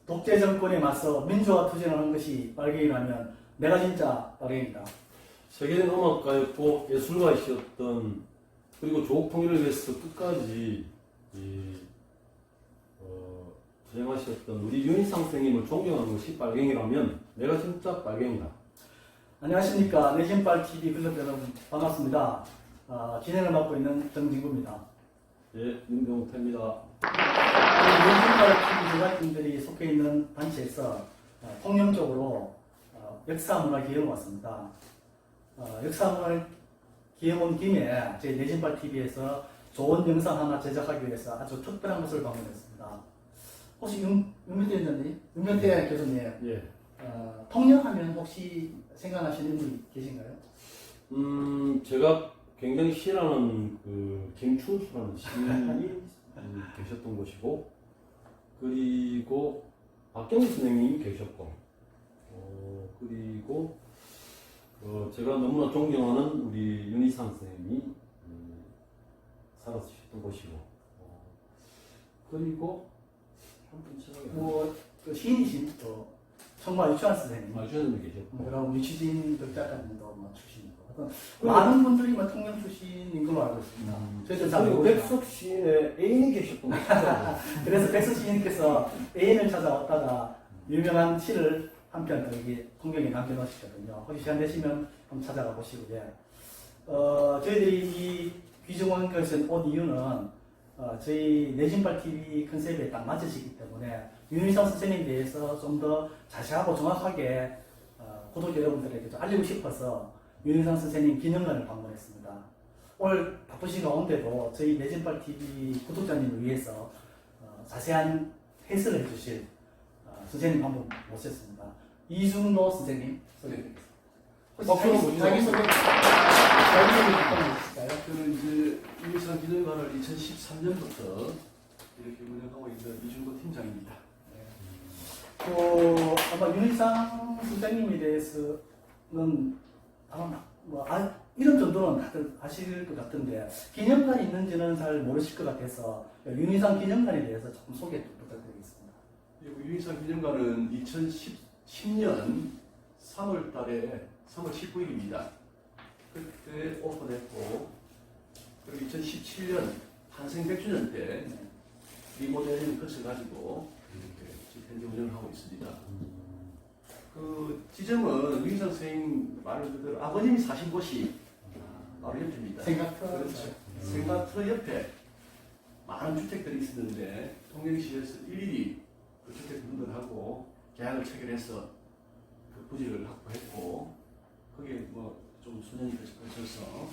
독재 정권에 맞서 민주화 투쟁하는 것이 빨갱이라면 내가 진짜 빨갱이다. 세계는 음악가였고 예술가이셨던, 그리고 조국 통일을 위해서 끝까지 투쟁하셨던 우리 윤희상 선생님을 존경하는 것이 빨갱이라면 내가 진짜 빨갱이다. 안녕하십니까. 내신빨TV 글럽 여러분 반갑습니다. 진행을 맡고 있는 정진구입니다. 예, 윤병태입니다. 내신빨TV 제작진들이 속해 있는 단체에서 통념적으로 역사문화 기획을 왔습니다. 역사문화 기획 온 김에 저희 내신빨TV에서 좋은 영상 하나 제작하기 위해서 아주 특별한 곳을 방문했습니다. 혹시 윤명태 교수님, 예. 통념하면 혹시 생각나시는 분이 계신가요? 제가 굉장히 싫어하는 그 김춘수라는 시인이 계셨던 곳이고, 그리고 박경희 선생님이 계셨고, 그리고 제가 너무나 존경하는 우리 윤희상 선생님이 살았던 곳이고, 그리고 한분 생각이 그 시인이신 또 청마 유치환 선생님, 유치원님이 계셨고, 그럼 유치진 덕작가님도 출신이고, 많은 분들이 통념 출신인 걸로 알고 있습니다. 저희도 잘 그리고 모르지만. 백석 시인의 애인이 계셨던 곳이죠. 그래서 백석 시인께서 애인을 찾아왔다가 유명한 시를 한 편 여기 풍경에 남겨놓으셨거든요. 혹시 시간 되시면 한번 찾아가 보시고요. 저희들이 이 귀중한 것을 온 이유는 저희 내신빨TV 컨셉에 딱 맞으시기 때문에 윤희상 선생님에 대해서 좀 더 자세하고 정확하게 구독자 여러분들에게 좀 알리고 싶어서 윤희상 선생님 기념관을 방문했습니다. 오늘 바쁘신 가운데도 저희 내신빨TV 구독자님을 위해서 자세한 해설을 해주실 선생님 한 분 모셨습니다. 이중로 선생님 소개드리겠습니다. 혹시 자기소개 부탁드릴까요? 저는 이제 윤희상 기념관을 2013년부터 이렇게 운영하고 있는 이중도 팀장입니다. 아마 윤희상 선생님에 대해서는 아마 이런 정도는 다들 아실 것 같은데 기념관이 있는지는 잘 모르실 것 같아서 윤희상 기념관에 대해서 조금 소개 좀 부탁드리겠습니다. 윤희상 기념관은 2010년 3월 달에 3월 19일입니다. 그때 오픈했고, 그리고 2017년 탄생 100주년 때 리모델링을 거쳐가지고 이렇게 지금 현재 운영을 하고 있습니다. 그 지점은 윤희상 선생님 말 그대로 아버님이 사신 곳이 바로 옆입니다. 생각터. 그렇죠. 생각터 옆에 많은 주택들이 있었는데 통영시에서 일일이 그 주택분들하고 계약을 체결해서 그 부지를 확보했고, 거기에 좀 수년이 거쳐서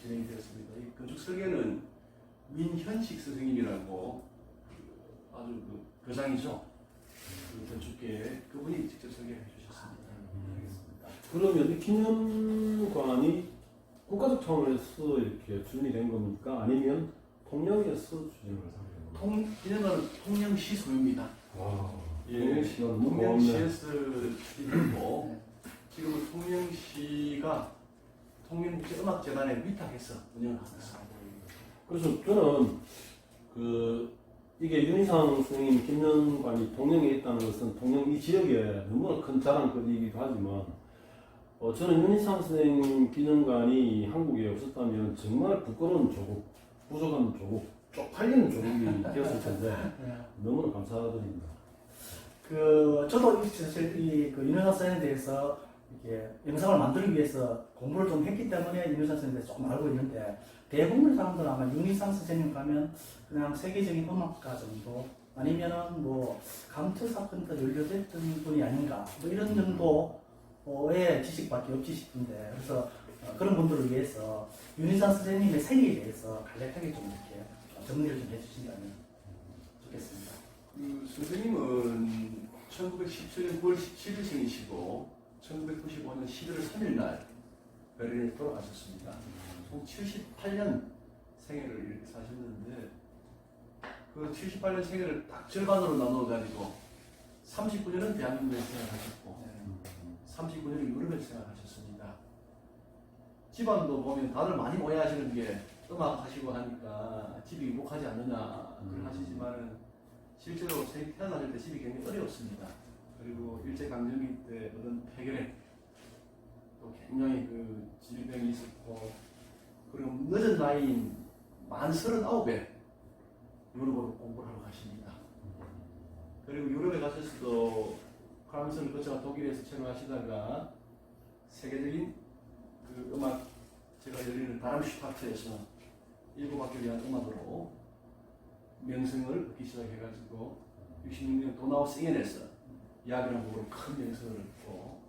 진행이 되었습니다. 이 건축 설계는 민현식 선생님이라고 아주 그 거장이죠. 그 건축계에 그분이 직접 설계해 주셨습니다. 알겠습니다. 그러면 이 기념관이 국가적 차원에서 이렇게 주진이 된 겁니까? 아니면 통영에서 주진을 한 겁니까? 기념관은 통영시 소유입니다. 통영시가 너무 고맙네. 통영시에서 주진했고, 지금은 통영시가 통영국제음악재단에 위탁해서 운영을 하고 있습니다. 그래서 저는 이게 윤희상 선생님 기념관이 통영에 있다는 것은 통영 이 지역에 너무나 큰 자랑거리이기도 하지만, 저는 윤희상 선생님 기념관이 한국에 없었다면 정말 부끄러운 조국, 부족한 조국, 쪽팔리는 조국이 되었을 텐데 너무나 감사드립니다. 저도 사실 그 윤희상 선생님에 대해서 이렇게 영상을 만들기 위해서 공부를 좀 했기 때문에 윤희상 선생님에 대해서 조금 알고 있는데, 대부분의 사람들은 아마 윤희상 선생님 가면 그냥 세계적인 음악가 정도, 아니면은 감투 사건도 연루됐던 분이 아닌가, 이런 정도의 지식밖에 없지 싶은데, 그래서 그런 분들을 위해서 윤희상 선생님의 생애에 대해서 간략하게 좀 이렇게 정리를 좀 해주신다면 좋겠습니다. 그 선생님은 1917년 9월 17일생이시고 1995년 11월 3일 날 베를린에 돌아가셨습니다. 총 78년 생애를 이렇게 사셨는데, 그 78년 생애를 딱 절반으로 나눠가지고 39년은 대한민국에 생활하셨고 39년은 유럽에 생활하셨습니다. 집안도 보면 다들 많이 오해하시는 게 음악 하시고 하니까 집이 유복하지 않느냐 그걸 하시지만은 실제로 태어나실 때 집이 굉장히 어려웠습니다. 그리고 일제강점기 때 얻은 폐결핵 또 굉장히 그 질병이 있었고 그리고 늦은 나이인 만 39에 유럽으로 공부를 하러 가십니다. 그리고 유럽에 가셔서도 프랑스를 거쳐가 독일에서 체류하시다가 세계적인 그 음악 제가 열리는 다람슈타트에서 7학기 위한 음악으로 명성을 얻기 시작해가지고 66년 도나우 싱엔에서 야기라는 곡으로 큰 명성을 얻고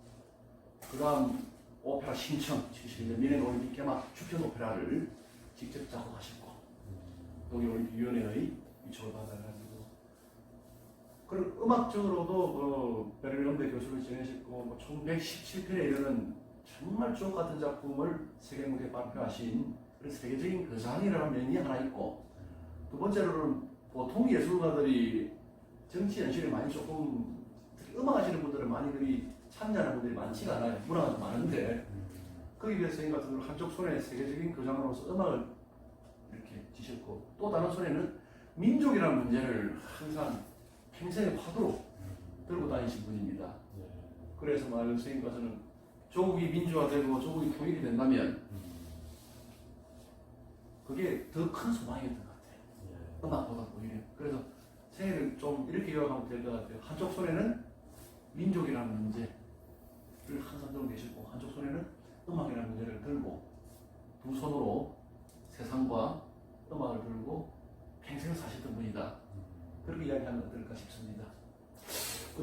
그 다음 오페라 신청 71년 미넨 올림픽 개막 주편 오페라를 직접 작곡하셨고 독일 올림픽위원회의 위촉을 받아가지고 그리고 음악적으로도 베를린 음대 교수를 지내셨고 뭐 총 117편에 이르는 정말 주옥 같은 작품을 세계 무대에 발표하신 그런 세계적인 거장이라는 면이 하나 있고 두 번째로는 보통 예술가들이 정치 연실에 많이 조금 특히 음악 하시는 분들은 많이 그리 참여하는 분들이 많지가 않아요. 문화가 좀 많은데 거기에 비해서 선생님 같은 경우는 한쪽 손에 세계적인 거장으로서 음악을 이렇게 지셨고 또 다른 손에는 민족이라는 문제를 항상 평생의 화두로 들고 다니신 분입니다. 그래서 말하는 선생님 같은 조국이 민주화되고 조국이 통일이 된다면 그게 더 큰 소망이었던 것 같아요. 음악보다 오히려. 그래서 생애를 좀 이렇게 요약하면 될 것 같아요. 한쪽 손에는 민족이라는 문제를 항상 들고 계시고 한쪽 손에는 음악이라는 문제를 들고 두 손으로 세상과 음악을 들고 평생을 사셨던 분이다. 그렇게 이야기하면 어떨까 싶습니다.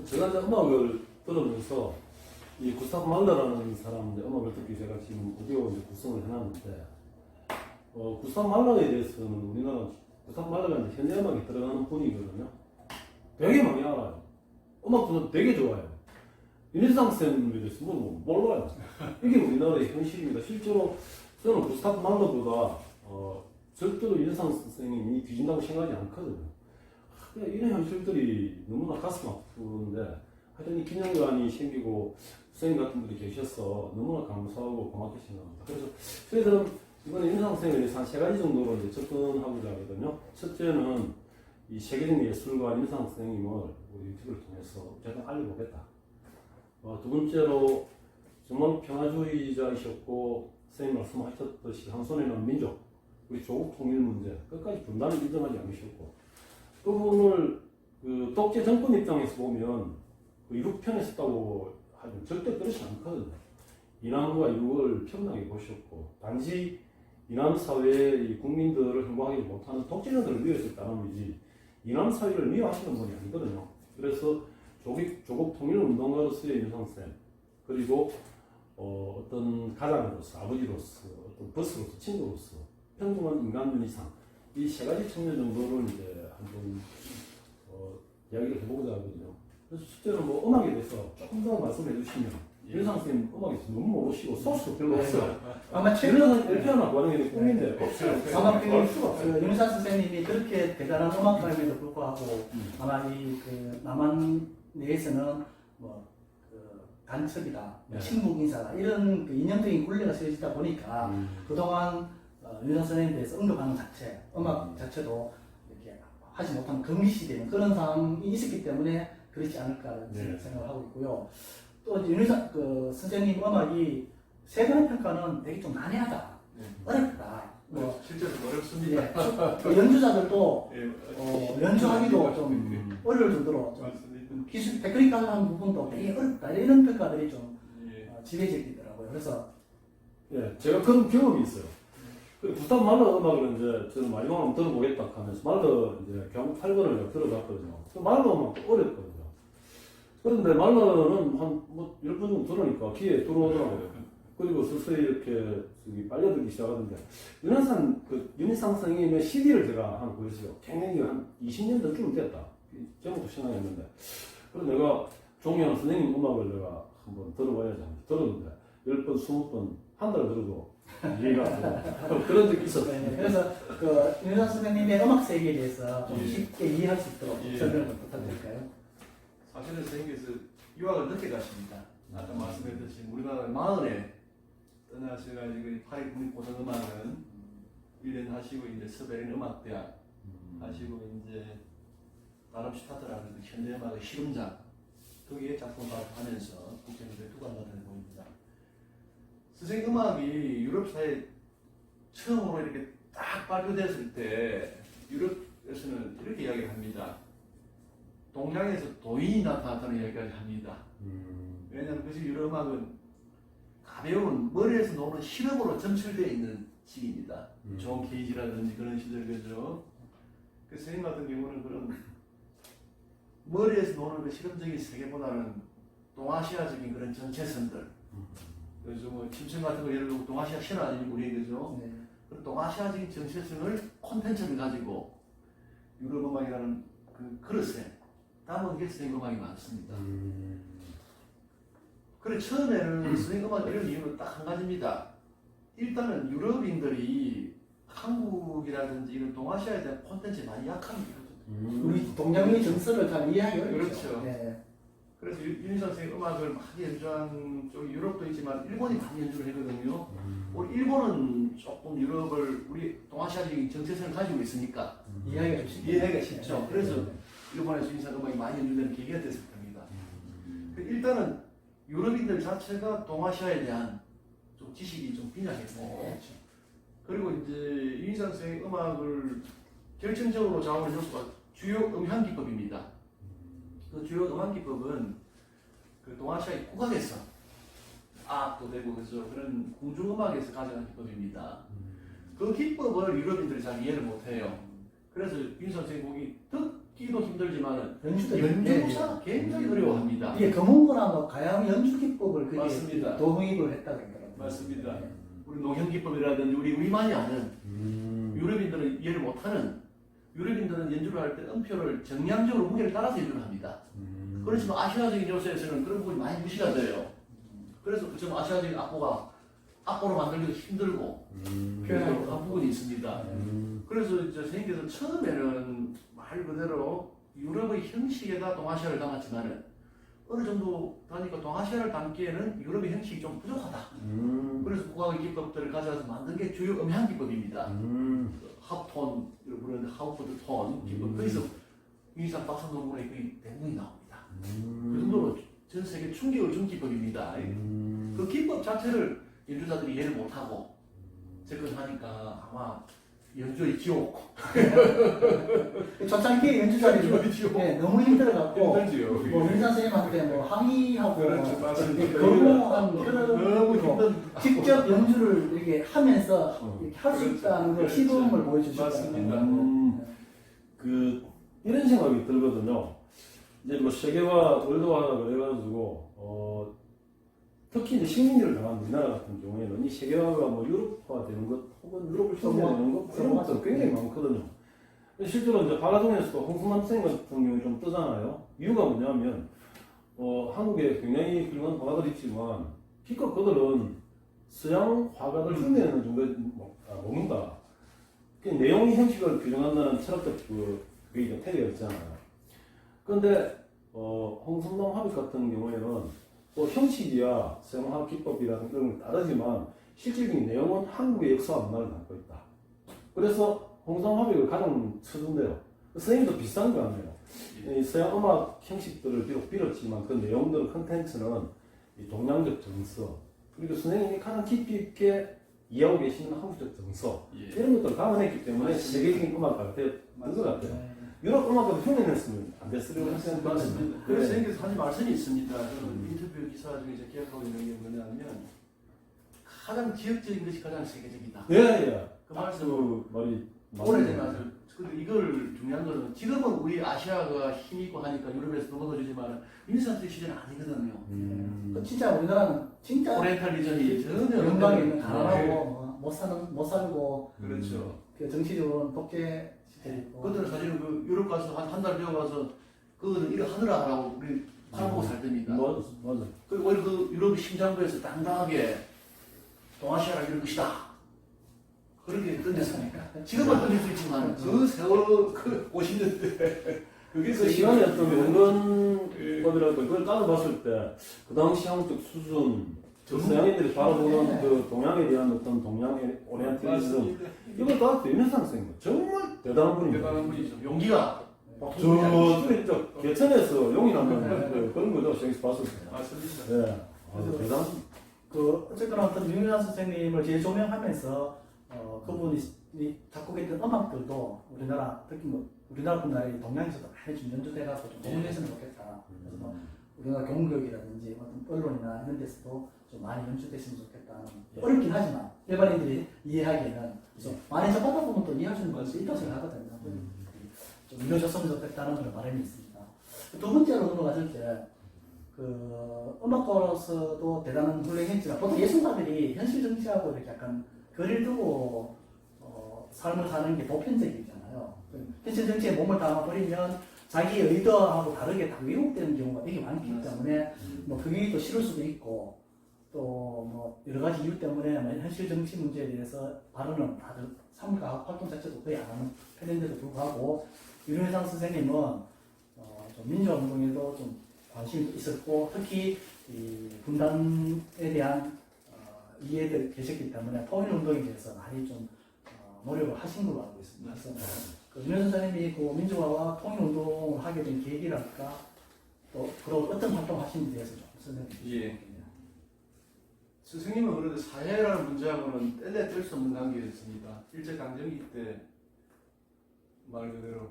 제가 이제 음악을 들으면서 이 구스타프 말러라는 사람 음악을 듣기 제가 지금 오디오 이제 구성을 해놨는데 구스타프 말러에 대해서는 우리나라 구스타프 말러가 이제 현대 음악에 들어가는 분이거든요. 되게 많이 알아요. 음악도 되게 좋아요. 르네상스에 대해서 뭐 몰라요. 이게 우리나라의 현실입니다. 실제로 저는 구스타프 말러보다 절대로 르네상스 선생님이 뒤진다고 생각하지 않거든요. 그냥 이런 현실들이 너무나 가슴 아픈데 하여튼 이 기념관이 생기고 선생님 같은 분들이 계셔서 너무나 감사하고 고맙게 생각합니다. 그래서 저희들은 이번에 인상 선생님에 대해서 한 3가지 정도로 이제 접근하고자 하거든요. 첫째는 이 세계적 예술가 인상 선생님을 우리 유튜브를 통해서 어쨌든 알려보겠다. 두 번째로 정말 평화주의자이셨고 선생님 말씀하셨듯이 한 손에는 민족, 우리 조국 통일 문제 끝까지 분단을 인정하지 않으셨고 그분을 그 독재 정권 입장에서 보면 그 이륙 편에 섰다고 하면 절대 그렇지 않거든요. 이남과 이륙을 평등하게 보셨고 단지 이남 사회의 국민들을 행복하게 못하는 독재자들을 미워했을 따름이지 이남 사회를 미워하시는 분이 아니거든요. 그래서 조국 통일 운동가로서의 윤상쌤 그리고 어떤 가장으로서 아버지로서 어떤 버스로서 친구로서 평등한 인간 이상 이 3가지 측면 정도를 이제 한번 이야기를 해보고자 하거든요. 그래서 실제로 뭐 음악에 대해서 조금 더 말씀해 주시면 윤상 선생님 음악에 대해서 너무 모르시고 소스도 별로 없어요. 아마 최근에는 LP하나 구하는 게 꿈인데 없어요. 아마 알 수가 없어요. 윤상 선생님이 그렇게 대단한 음악가임에도 불구하고 아마 이 그 남한 내에서는 뭐그 간첩이다, 네. 침묵 인사다 이런 그 이념적인 굴레가 세워지다 보니까 그동안 윤상 선생님에 대해서 언급하는 자체, 음악 자체도 이렇게 하지 못한 금기시되는 그런 상황이 있었기 때문에 그렇지 않을까 네. 생각을 하고 있고요. 또 윤상 그 선생님 음악이 세간의 평가는 되게 좀 난해하다, 어렵다. 뭐 실제로 어렵습니다. 또 연주자들도 예, 연주하기도 좀 어려울 정도로 좀 맞습니다. 기술 테크니컬한 부분도 되게 어렵다 이런 평가들이 좀 예. 지배적이더라고요. 그래서 예, 제가 그런 경험이 있어요. 그 구스타프 말러 음악을 이제 저는 마지막으로 한번 들어보겠다 하면서 말러 이제 경북 8번을 들어봤거든요. 그 말러 음악도 어렵거든요. 그런데 말러는 한뭐 10분 정도 들으니까 귀에 들어오더라고요. 그리고 서서히 이렇게 빨려들기 시작하는데 윤희상 선생님의 CD를 제가 하나 보였어요. 굉장히 한 20년 전쯤 됐다. 제목도 생각했는데 그래서 내가 존경하는 선생님 음악을 내가 한번 들어봐야지 하면서 들었는데 10번, 20번 한 달 들어도 이해가 안 돼. 그런 적이 있었어요. 네, 그래서 그 윤상 선생님의 음악 세계에 대해서 좀 예. 쉽게 이해할 수 있도록 예. 설명을 부탁드릴까요? 사실은 선생님께서 유학을 늦게 가십니다. 아까 말씀드렸듯이 우리나라 40에 떠나셔가지고 파리 국립고등음악은 1년 하시고 이제 스베린 음악대학 하시고 이제 다름슈타트라는 그 현대음악의 실험장 거기에 작품을 발표하면서 국제무대에 두각을 보입니다. 스승 음악이 유럽 사회에 처음으로 이렇게 딱 발표됐을 때 유럽에서는 이렇게 이야기를 합니다. 동양에서 도인이 나타났다는 이야기를 합니다. 왜냐하면 그 시기 유럽 음악은 가벼운 머리에서 노는 실험으로 점철되어 있는 시기입니다. 존 케이지라든지 그런 시절 그죠. 그 선생님 같은 경우는 그런 머리에서 노는 그 실험적인 세계보다는 동아시아적인 그런 정체성들. 그래서 뭐 침청 같은 거 예를 들어 동아시아 신화 아닙니까 우리 그죠. 네. 그런 동아시아적인 정체성을 콘텐츠를 가지고 유럽 음악이라는 그 그릇에 담은 게 스윙 음악이 많습니다. 그래 처음에는 스윙 음악 이런 이유는 딱 한 가지입니다. 일단은 유럽인들이 한국이라든지 이런 동아시아에 대한 콘텐츠에 많이 약합니다. 우리 동양의 정서를 잘 이해하기 어렵죠. 그렇죠. 네. 그래서 윤희 선생의 음악을 많이 연주한 쪽이 유럽도 있지만 일본이 많이 연주를 했거든요. 우리 일본은 조금 유럽을 우리 동아시아적인 정체성을 가지고 있으니까 이해하기가 좀 쉽죠. 이해하기가 쉽죠. 그래서 일본에서 윤희 선 음악이 많이 연주되는 계기가 됐을 겁니다. 일단은 유럽인들 자체가 동아시아에 대한 좀 지식이 좀 빈약했고 그리고 이제 윤희 선생의 음악을 결정적으로 작업을 해줬수가 주요 음향 기법입니다. 그 주요 음악 기법은 그 동아시아의 국악에서 악도 되고 그래서 그런 궁중 음악에서 가져간 기법입니다. 그 기법을 유럽인들이 잘 이해를 못해요. 그래서 윤 선생님 곡이 듣기도 힘들지만 연주도 연주가 굉장히 어려워합니다. 이게 금은거나 뭐 가양 연주 기법을 그게 맞습니다. 도입을 했다 그러더라고요. 맞습니다. 우리 농형 기법이라든지 우리만이 아는 유럽인들은 이해를 못하는 유럽인들은 연주를 할 때 음표를 정량적으로 무게를 따라서 연주를 합니다. 그렇지만 아시아적인 요소에서는 그런 부분이 많이 무시가 돼요. 그래서 좀 아시아적인 악보로 만들기도 힘들고 표현하기 한 부분이 있습니다. 그래서 이제 선생님께서 처음에는 말 그대로 유럽의 형식에다 동아시아를 담았지만은 어느 정도 다니까 동아시아를 담기에는 유럽의 형식이 좀 부족하다. 그래서 국악의 기법들을 가져와서 만든 게 주요 음향 기법입니다. 합톤, 이런 부르는 하우포드 톤 기법. 그래서 유희상 박사 논문에 거의 대부분이 나옵니다. 그 정도로 전 세계 충격을 준 기법입니다. 그 기법 자체를 연주자들이 이해를 못하고 접근하니까 아마 연주의 지옥. 초창기 연주자들이 네, 너무 힘들어갖고 힘들지요. 뭐 민산 선생님한테 뭐 항의하고 그렇죠, 맞습니다. 거부한 너무 그런 힘든. 직접 연주를 이렇게 하면서 이렇게 할 수 그렇죠. 있다는 걸 그렇죠. 시범을 보여주셨잖아요. 맞습니다. 그 이런 생각이 들거든요. 이제 뭐 세계화, 월드화라고 해가지고 특히 이제 식민지를 당한 우리나라 같은 경우에는 이 세계화가 뭐 유럽화 되는 것 혹은 유럽을 흉내내는 것 이런 것들 굉장히 많거든요. 실제로 이제 바라동에서도 홍승남 선생님 같은 경우에 좀 뜨잖아요. 이유가 뭐냐면 한국에 굉장히 훌륭한 화가들 있지만 기껏 그들은 서양 화가들 흉내내는 정도에 먹는다. 그 내용이 형식을 규정한다는 철학적 그게 좀 테리가 있잖아요. 그런데 홍성남 화백 같은 경우에는 또 형식이야 서양화 기법이라는 그런 걸 따르지만 실질적인 내용은 한국의 역사와 문화를 담고 있다. 그래서 홍성남 화백을 가장 쳐준대요. 선생님도 비슷한 거 아니에요. 이 서양 음악 형식들을 비록 빌었지만 그 내용들 컨텐츠는 이 동양적 정서 그리고 선생님이 가장 깊이 있게 이해하고 계시는 한국적 정서 이런 것들을 감안했기 때문에 세계적인 음악가가 되었던 것 같아요. 유럽 음악도 흉내냈으면 안 됐으려고 생각합니다. 맞습니다. 그래서 선생님께서 하신 말씀이 있습니다. 저는 인터뷰 기사 중에 제가 기억하고 있는 게 뭐냐면 가장 지역적인 것이 가장 세계적이다. 예. 그 말씀 그 말이 오래되면 근데 이걸 중요한 거는 지금은 우리 아시아가 힘 있고 하니까 유럽에서 넘어가주지만 미니스한테 시절은 아니거든요. 진짜 우리나라는 진짜 오리엔탈리즘이 전혀 영광이 있는 네. 가난하고 못 살고 그렇죠. 그 정치적으로는 독재 시절이고 그들은 사실은 그 유럽 가서 한 달 배워가서 그거는 이거 하느라 하라고 우리 팔아보고 살 때입니다. 맞아. 그리고 오히려 그 유럽 심장부에서 당당하게 동아시아가 이럴 것이다. 그렇게 던졌으니까. 지금은 던질 수 있지만 그 세월 그 50년대 그게 그 시간의 어떤 연근법이라고 그걸 따져봤을 때 그 당시 한국적 수준 서양인들이 바라보는 그 동양에 대한 어떤 동양의 오리엔탈리즘 이걸 다 르네상스인 거예요. 정말 대단한 분입니다. 대단한 분이죠. 용기가 저 개천에서 용이 나는 그런 거죠. 저기서 봤을 때. 맞습니다. 네. 대단. 어쨌거나 어떤 윤유한 선생님을 재조명하면서 그분이 작곡했던 음악들도 우리나라 특히 뭐 우리나라뿐만 아니라 동양에서도 많이 좀 연주돼가지고 좀 공유했으면 좋겠다. 그래서 뭐 우리나라 교육이라든지 어떤 언론이나 이런 데서도 좀 많이 연주됐으면 좋겠다. 어렵긴 하지만 일반인들이 이해하기에는 좀 많이 접하다 보면 또 이해할 수 있는 것이 있다고 생각하거든요. 좀 이루어졌으면 좋겠다는 그런 바람이 있습니다. 두 번째로 넘어갔을 때 음악가로서도 대단한 훌륭했지만 보통 예술가들이 현실 정치하고 이렇게 약간 거리를 두고 삶을 사는 게 보편적이잖아요. 현실 정치에 몸을 담아버리면 자기 의도하고 다르게 다 왜곡되는 경우가 되게 많기 때문에 뭐 그게 또 싫을 수도 있고 또 뭐 여러 가지 이유 때문에 현실 정치 문제에 대해서 발언은 다들 사물과 활동 자체도 거의 안 하는 편인데도 불구하고 윤회상 선생님은 좀 민주화운동에도 좀 관심이 있었고 특히 이 분단에 대한 이해도 계셨기 때문에 통일운동에 대해서 많이 좀 노력을 하신 걸로 알고 있습니다. 그래서 윤 선생님이 그 민주화와 통일운동을 하게 된 계기랄까 또 그런 어떤 활동을 하시는지에 대해서 좀 설명해 주시죠. 선생님은 그래도 사회라는 문제하고는 뗄래 뗄 수 없는 관계였습니다. 일제강점기 때 말 그대로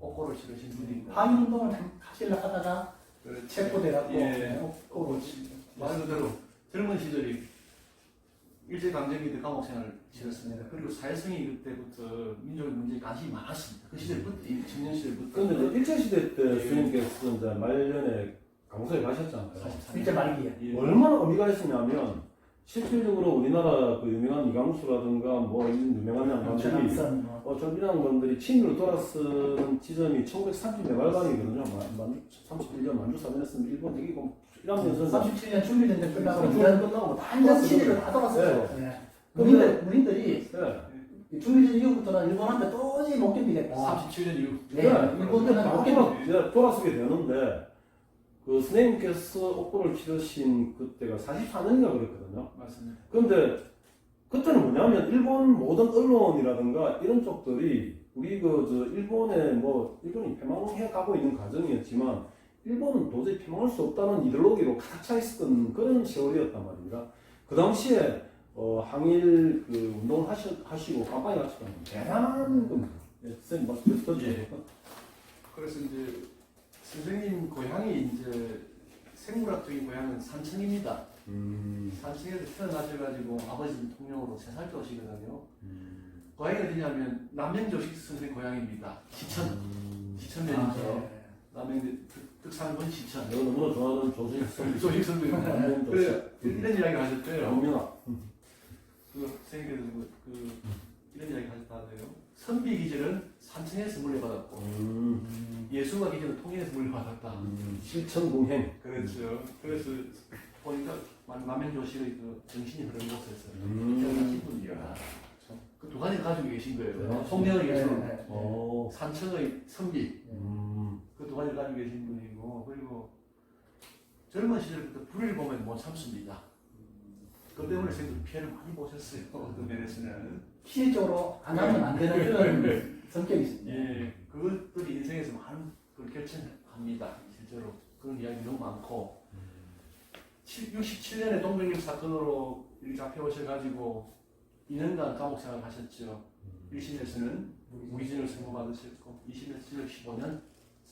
옥고를 치르신 분입니다. 항일운동을 하시려 하다가 체포돼갖고 옥고를 말 그대로 젊은 시절이 일제강점기 때 감옥생활을 치렀습니다. 그리고 사회성이 그때부터 민족 문제에 관심이 많았습니다. 그 시절부터, 청년 시절부터. 근데 이제 일제시대 때 스님께서 이제 말년에 감옥에 가셨잖아요. 일제 말기에. 얼마나 의미가 있었냐면 실질적으로 우리나라 그 유명한 이광수라든가 뭐 이런 유명한 양반들이 좀 이런 분들이 친일로 돌아서는 지점이 1930년 말반이거든요. 31년 만주 사변했으면 일본 이기고 이러면서 37년 중미전쟁 끝나고 중미전쟁 끝나고 완전 친일을 다 돌았어요. 네. 문인들이 네. 중미전 이후부터는 일본한테 도저히 못 견디겠다. 37년 이후. 네, 일본들은 못 견디. 돌아서게 되는데 그 선생님께서 옥고를 치르신 그때가 44년인가 그랬거든요. 맞습니다. 근데 그때는 뭐냐면 일본 모든 언론이라든가 이런 쪽들이 우리 일본에 뭐 일본이 패망해 가고 있는 과정이었지만 일본은 도저히 패망할 수 없다는 이데올로기로 가득 차 있었던 그런 세월이었단 말입니다. 그 당시에 항일 그 운동을 하시고 깜빡이 하시던 대단한 겁니다. 선생님 말씀 들어주세요. 그래서 이제 선생님 고향이 이제 생물학적인 고향은 산청입니다. 산청에서 태어나셔가지고 아버지는 통영으로 3살 때 오시거든요. 고향이 어디냐면 남명조식 선생 고향입니다. 시천면이죠. 남명 특산군 시천. 내가 너무나 좋아하는 조식 선생. 조식 선생입니다. 그래서 이런 이야기 하셨대요. 영민아. 그 선생님께서 이런 이야기 하셨다고요. 선비 기질은 산청에서 물려받았고 예술가 기질은 통영에서 물려받았다. 실천공행. 그렇죠. 그래서 보니까 남현조실의 그 정신이 흐르는 곳에서 태어나신 분이야. 그 두 가지 가지고 계신 거예요. 송년의 예술, 산청의 선비. 그 두 가지를 가지고 계신 분이고, 그리고 젊은 시절부터 불의를 보면 못 참습니다. 그 때문에 선생님 피해를 많이 보셨어요. 어떤 면에서는. 실질적으로 안 하면 안 되는 그런 성격이십니다. 예, 그것들이 인생에서 많은 걸 결정합니다. 실제로 그런 이야기 너무 많고 67년에 동백역 사건으로 잡혀오셔가지고 2년간 감옥 생활을 하셨죠. 1심에서는 무기징역을 선고받으셨고 2심에서 15년,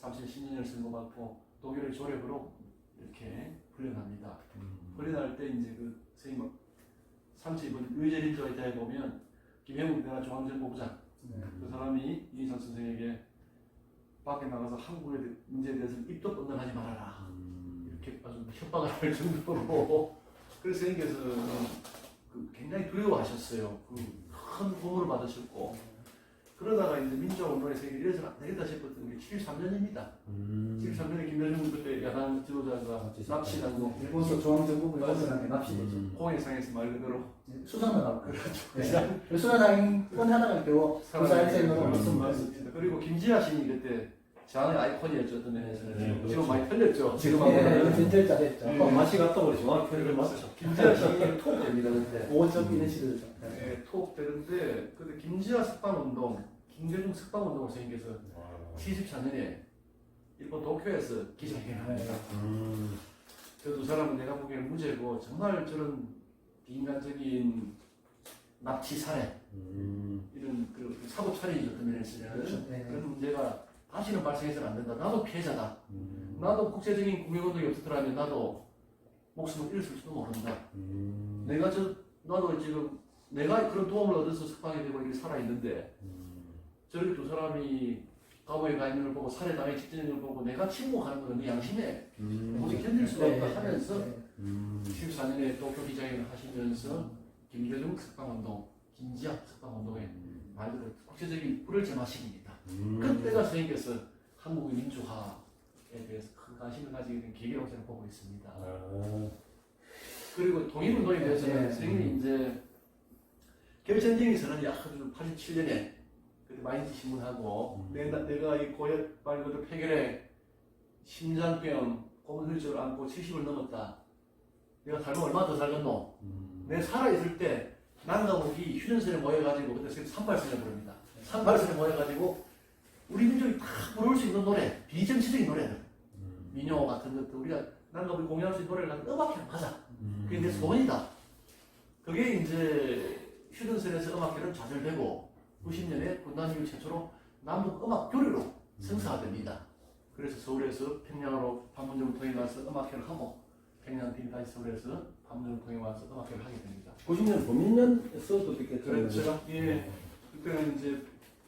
3심 10년을 선고받고 독일의 조력으로 이렇게 풀려납니다. 풀려날 때 이제 그 선생님 상처 입은 의제림조에 대해 보면 김영국 대학 중앙정보부장 그 사람이 이인상 선생에게 밖에 나가서 한국의 문제에 대해서 입도 뻗어하지 말아라 이렇게 아주 협박을 할 정도로 그래서 선생님께서는 굉장히 두려워하셨어요. 큰 고문을 받으셨고 그러다가 이제 민주화운동에 세계 이래서는 안 되겠다 싶었던 게 73년입니다. 73년에 김대중 그때 야당 지도자가 납치당고 일본서 중앙정부부 건설하게 납치되죠. 홍해상에서 말 그대로 수상을 하고 그렇죠. 수사장인 하다가 겨우 조사일생으로 맞습니다. 그리고 김지아 시인이 그때 장의 아이콘이었죠. 어떤 면에서는 네, 지금 많이 틀렸죠. 지금하고 진절자 됐죠. 맛이 갔다 버리 정확히 표현을 맞죠. 김지아 시인이 톡됩니다. 그때 오적 이런 시대죠. 톡되는데 그때 김지아 석방운동, 김대중 석방운동을 선생님께서 74년에 일본 도쿄에서 기자회견을 합니다. 저 두 사람은 내가 보기에는 무죄고 정말 저런 비인간적인 납치 살해 이런 그 사고 차리죠 어떤 면에서는 그렇죠. 네. 그런 문제가 다시는 발생해서는 안 된다. 나도 피해자다. 나도 국제적인 국민운동이 없었더라면 나도 목숨을 잃을 수도 모른다. 나도 지금 내가 그런 도움을 얻어서 석방이 되고 이렇게 살아있는데 저렇게 두 사람이 감옥에 가 있는 걸 보고 살해당해 직전인 걸 보고 내가 침묵하는 것은 네 양심에 도저히 견딜 수가 없다 하면서 14년에 도쿄 기자회견을 하시면서 김대중 석방운동, 김지학 석방운동에 말 그대로 국제적인 불을 제마시킵니다. 그때가 선생님께서 한국의 민주화에 대해서 큰 관심을 가지게 된 계기라고 저는 보고 있습니다. 그리고 독일운동에 대해서는 네. 선생님이 이제 결전쟁이 선언이 아주 87년에 그때 마인지 신문하고 내가 이 고혈 말 그대로 폐결에 심장병 고문혈증을 안고 70을 넘었다. 내가 살면 얼마 더 살겠노? 내가 살아있을 때 남가국이 휴전선에 모여가지고 그때 38선을 부릅니다. 38선에 모여가지고 우리 민족이 다 부를 수 있는 노래, 비정치적인 노래들, 민요 같은 것들 우리가 남가국이 공연할 수 있는 노래를 가지고 음악회를 하자. 그게 내 소원이다. 그게 이제 휴전선에서 음악회는 좌절되고 90년에 분단 이후 최초로 남북 음악 교류로 성사됩니다. 그래서 서울에서 평양으로 판문점을 통해 가서 음악회를 하고 평양 팀 다시 서울에서 판문점을 통해 와서 음악회를 하게 됩니다. 90년 범인년에서도 됐겠죠. 그렇죠. 예. 그때는 이제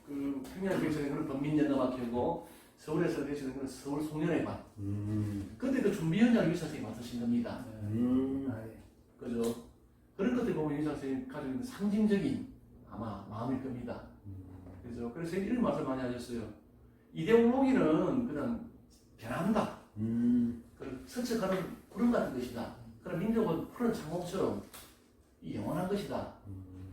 그 평양 대신에 그런 범민년 음악회고 서울에서 대신에 그런 서울 송년회 반. 그때 그 준비 현장을 유 선생님이 맡으신 겁니다. 그죠? 그런 것들 보면 유 선생님 가지고 있는 상징적인 아마 마음일 겁니다. 그죠? 그래서 이런 말을 많이 하셨어요. 이데올로기는 그냥 변한다. 그런 스쳐가는 구름 같은 것이다. 그럼 민족은 푸른 창공처럼 영원한 것이다.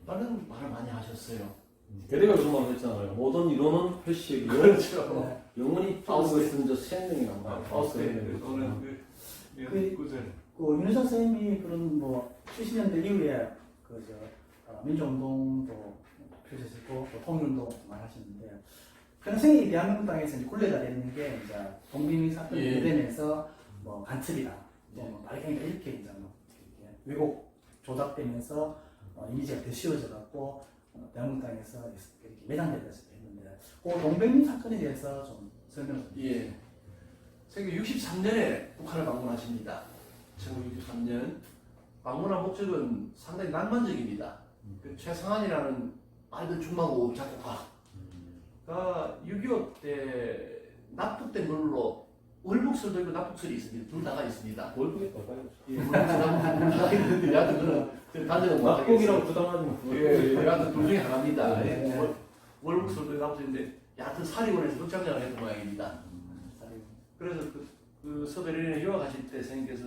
라는 말을 많이 하셨어요. 게다가 그런 말 했잖아요. 모든 이론은 회식이요. 그렇죠. 영원히 따르고 있는 저 생명이란 말. 그거는 그 구절. 그 윤여사 선생님이 그런 뭐 70년대 이후에 민주운동도 펼쳐지고 또 통일운동 많이 하시는데 평생이 대한민국 땅에서 이제 굴레가 되는 게 이제 동빈 사건이 예. 되면서 뭐 간첩이다, 뭐 발행이다 이렇게 이제 뭐 이렇게 왜곡 조작되면서 이미지가 더 씌워져 갖고 대한민국 땅에서 이렇게 매장되면서 했는데 그 동백림 사건에 대해서 좀 설명을 좀 예. 1963년에 북한을 방문하십니다. 1963년 방문한 목적은 상당히 낭만적입니다. 그 최상한이라는 맑은 중마고 작곡가가 6.25 때 납북된 걸로 월북설도 있고 납북설이 있습니다. 둘 다가 있습니다. 월북에 떠가요. 예, 월북설이 있는데 여하튼 그거는 단정은 낙곡이라고 부담하지 마. 예, 여하튼 둘 중에 하나입니다. 네. 예, 월북설도 납북설인데 여하튼 사리원에서 극장장을 했던 모양입니다. 그래서 그 서베르린에 유학하실 때 선생님께서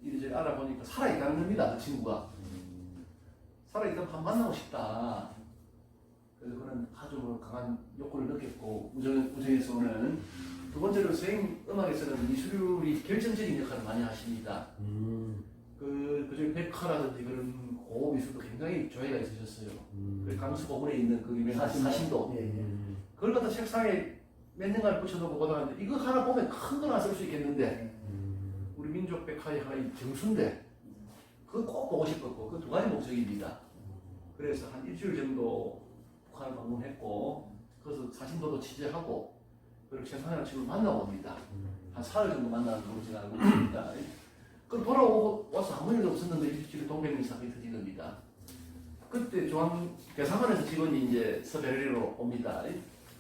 이리저리 알아보니까 살아있다는 겁니다. 그 친구가. 살아있다면 한 만나고 싶다. 그래서 그런 아주 강한 욕구를 느꼈고 우정에서 오는 두 번째로 선생님 음악에서는 미술이 결정적인 역할을 많이 하십니다. 그중에 백화라든지 그런 고미술도 굉장히 조예가 있으셨어요. 그 강수 고문에 있는 그 유명한 사신도 그걸 갖다 책상에 몇 년간 붙여놓고 보다가 이거 하나 보면 큰 거나 쓸 수 있겠는데 우리 민족 백화의 하나의 정수인데 그거 꼭 보고 싶었고 그 두 가지 목적입니다. 그래서 한 일주일 정도 북한을 방문했고 거기서 사신도도 취재하고 그리고 최상현 친구를 만나봅니다. 한 사흘 정도 만나는 걸로 제가 알고 있습니다. 그 돌아오고 와서 아무 일도 없었는데 일주일에 동백림 사건이 터진 겁니다. 그때 대사관에서 직원이 이제 서베르린으로 옵니다.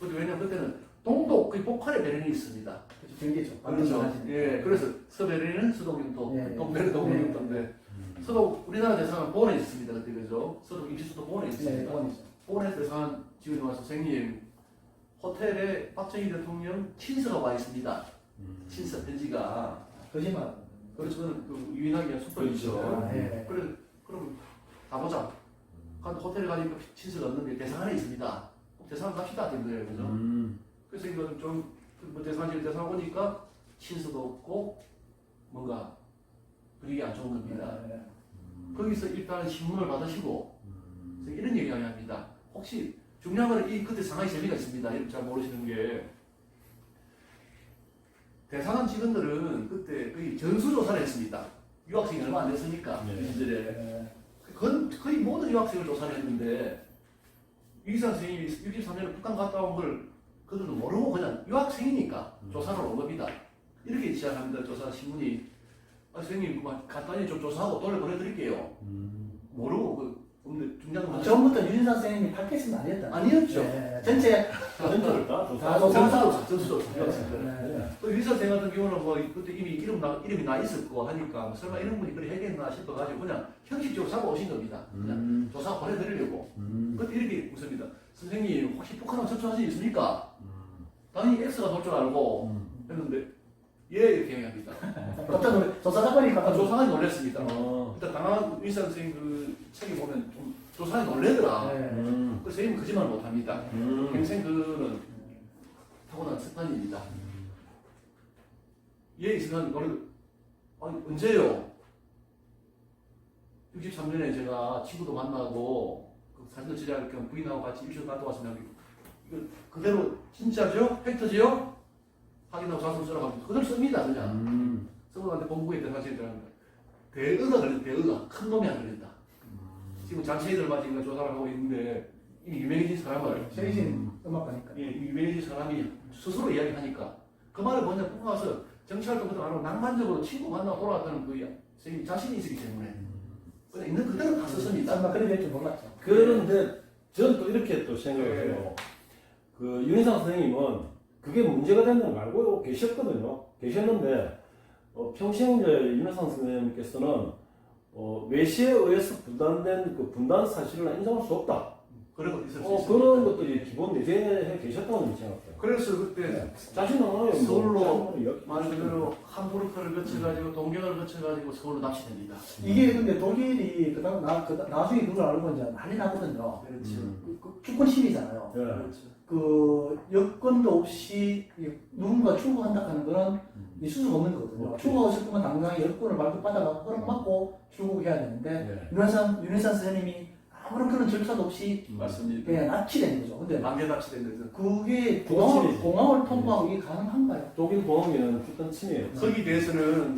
왜냐면 그때는 동독 그 북한에 베르린이 있습니다. 그렇죠. 경계죠. 그렇죠. 예, 그래서 서베르린은 서독영도, 예, 예. 동백은 동백영도인데 서독 우리나라 대사관 보원에 있습니다. 그때 그죠? 서독 임시수도 보원에 네, 있습니다. 원이죠. 보원에서 대사관 직원이 와서 선생님 호텔에 박정희 대통령 친서가 와 있습니다. 친서 편지가 거짓말. 그래서 그 유인하기가 수법이죠. 아, 예. 그래 그럼 가보자. 호텔에 가니까 친서가 없는데 대사관에 있습니다. 대사관 갑시다 된 거예요, 그죠? 그래서 이거 좀뭐 대사관 오니까 친서도 없고 뭔가 분위기 안 좋은 겁니다. 거기서 일단 신문을 받으시고 그래서 이런 얘기를 합니다. 혹시 중요한 건 이 그때 상하이 재미가 있습니다. 이렇게 잘 모르시는 게 대상한 직원들은 그때 거의 전수조사를 했습니다. 유학생이 얼마 안 됐으니까 네. 이 시절에 예. 거의 모든 유학생을 조사를 했는데 유기사 선생님이 63년에 북한 갔다 온 걸 그들도 모르고 그냥 유학생이니까 조사를 온 겁니다. 이렇게 시작합니다. 조사 신문이 선생님 그만 간단히 좀 조사하고 돌려보내드릴게요. 모르고 근데 중장은 처음부터 유진상 선생님이 팔겠으면 아니었다. 아니었죠. 예. 전체 전체를 다 다 조사하고 조사. 전수조사 유학생들. 예. 또 유기사 선생 같은 경우는 뭐 그때 이미 이름이 나 있었고 하니까 뭐 설마 이런 분이 그래 했겠나 싶어가지고 그냥 형식적으로 잡아 오신 겁니다. 그냥 조사 보내드리려고. 그때 이렇게 묻습니다. 선생님 혹시 북한하고 접촉하신 적 있습니까? 당연히 X가 돌 줄 알고 했는데 예 이렇게 얘기합니다. 깜짝 놀래. 조사자분이 깜짝 놀래. 조사하기 놀랐습니다. 어. 일단 당한 유기사 선생님 그 책에 보면 좀 조사하기 놀래더라. 예. 그 선생님은 거짓말 못합니다. 평생 그는 타고난 습관입니다. 예, 이 순간 아니 언제요? 63년에 제가 친구도 만나고 그 사진도 찍을 겸 부인하고 같이 일주일 갔다 왔으면 이거 그대로 진짜죠? 팩트지요? 확인하고 자수 써라가지고 그대로 씁니다 그냥. 쓰고 나한테 본부에 있던 학생들한테 대의가 걸린다. 대의가 큰 놈이 안 걸린다. 지금 장치들만 지금 조사를 하고 있는데 이미 유명해진 사람을 최신 음악가니까. 예, 유명해진 사람이 스스로 이야기하니까 그 말을 먼저 뽑고 와서 정치활동부터 안 하고 낭만적으로 친구 만나고 돌아왔다는 그 선생님 자신이 있기 때문에 그냥 있는 그대로 다 썼습니다. 설마 그래 될 줄 몰랐죠. 그런데 저는 또 이렇게 또 생각을 해요. 그 윤희상 선생님은 그게 문제가 된다는 걸 알고 계셨거든요. 계셨는데 평생 이제 윤희상 선생님께서는 외시에 의해서 분단된 그 분단 사실을 인정할 수 없다. 그런 거 있을 수 그런 있습니다. 것들이 기본 내재해 계셨다고 생각해요. 그래서 그때 자신은 알아요. 서울로 말 그대로 함부르크를 거쳐가지고 동경을 거쳐가지고 서울로 납치됩니다. 이게 근데 독일이 나중에 그걸 알고 이제 난리 나거든요. 그렇죠. 그 주권 시비잖아요. 네. 그렇죠. 그 여건도 없이 누군가 출국한다 하는 거는 있을 수가 없는 거거든요. 출국하고 싶으면 당장에 여권을 발급받아가 허락받고 출국해야 되는데 네. 윤회산 선생님이 아무런 그런 절차도 없이 맞습니다. 그냥 납치된 거죠. 근데 만개 납치된 거죠. 그게 주권침해지. 공항을 통과하고 이게 가능한가요? 독일 공항에는 주권 침해예요. 거기에 대해서는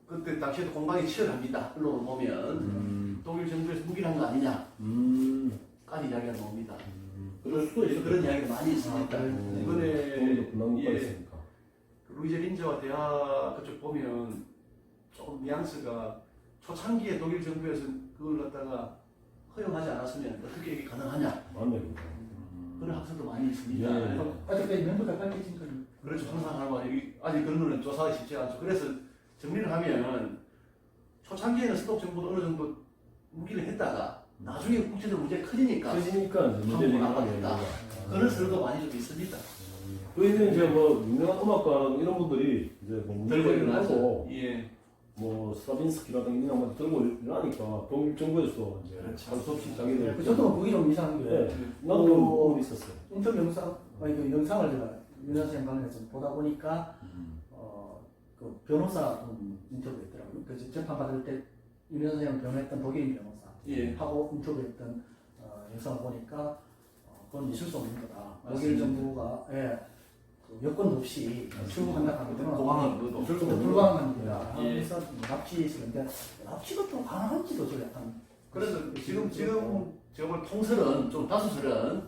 그때 당시에도 공방이 치열합니다. 언론을 보면 독일 정부에서 무기한 거 아니냐 까지 이야기가 나옵니다. 그럴 수도 있어요. 그런 이야기가 많이 있습니다. 이번에 독일도 분단국가 예, 있으니까. 루이제 린저와 대화 그쪽 보면 조금 뉘앙스가 초창기에 독일 정부에서 그걸 갖다가 허용하지 않았으면 어떻게 이게 가능하냐 맞네요. 그런 학생도 많이 있습니다. 예. 아직까지 멤버가 밝혀진 건 그렇죠. 항상 하는 말 아직 그런 거는 조사하기 쉽지 않죠. 그래서 정리를 하면 초창기에는 스톡 정부도 어느 정도 무기를 했다가 나중에 국제적 문제가 커지니까 그러니까 이제 문제를 한국은 안 하게 받았다. 그런 설도 많이 좀 있습니다. 그러면 이제 뭐 유명한 음악가 이런 분들이 이제 뭐 들고 문제를 일어나죠. 하고 예. 뭐 스트라빈스키라든가 이런 것들 들고 일어나니까 독일 정부에서 이제 그렇죠. 할 수 없이 자기들 저도 그게 좀 이상한 게 네. 나도 그런 거 있었어요. 인터뷰 그 영상을 제가 윤 선생 관련해서 보다 보니까 그 변호사 인터뷰했더라고요. 그 재판 받을 때윤 선생을 변호했던 독일인 변호사 예. 하고 인터뷰했던 영상을 보니까 그건 있을 수 없는 거다. 독일 맞습니다. 정부가 그 여건도 없이 출국한다 하는 거는 공항은 그것도 어쩔 수 그것도 없는 불가능합니다. 예. 그래서 납치했는데 납치가 또 가능한지도 저 약간 그래서 지금 제가 볼 통설은 좀 다수설은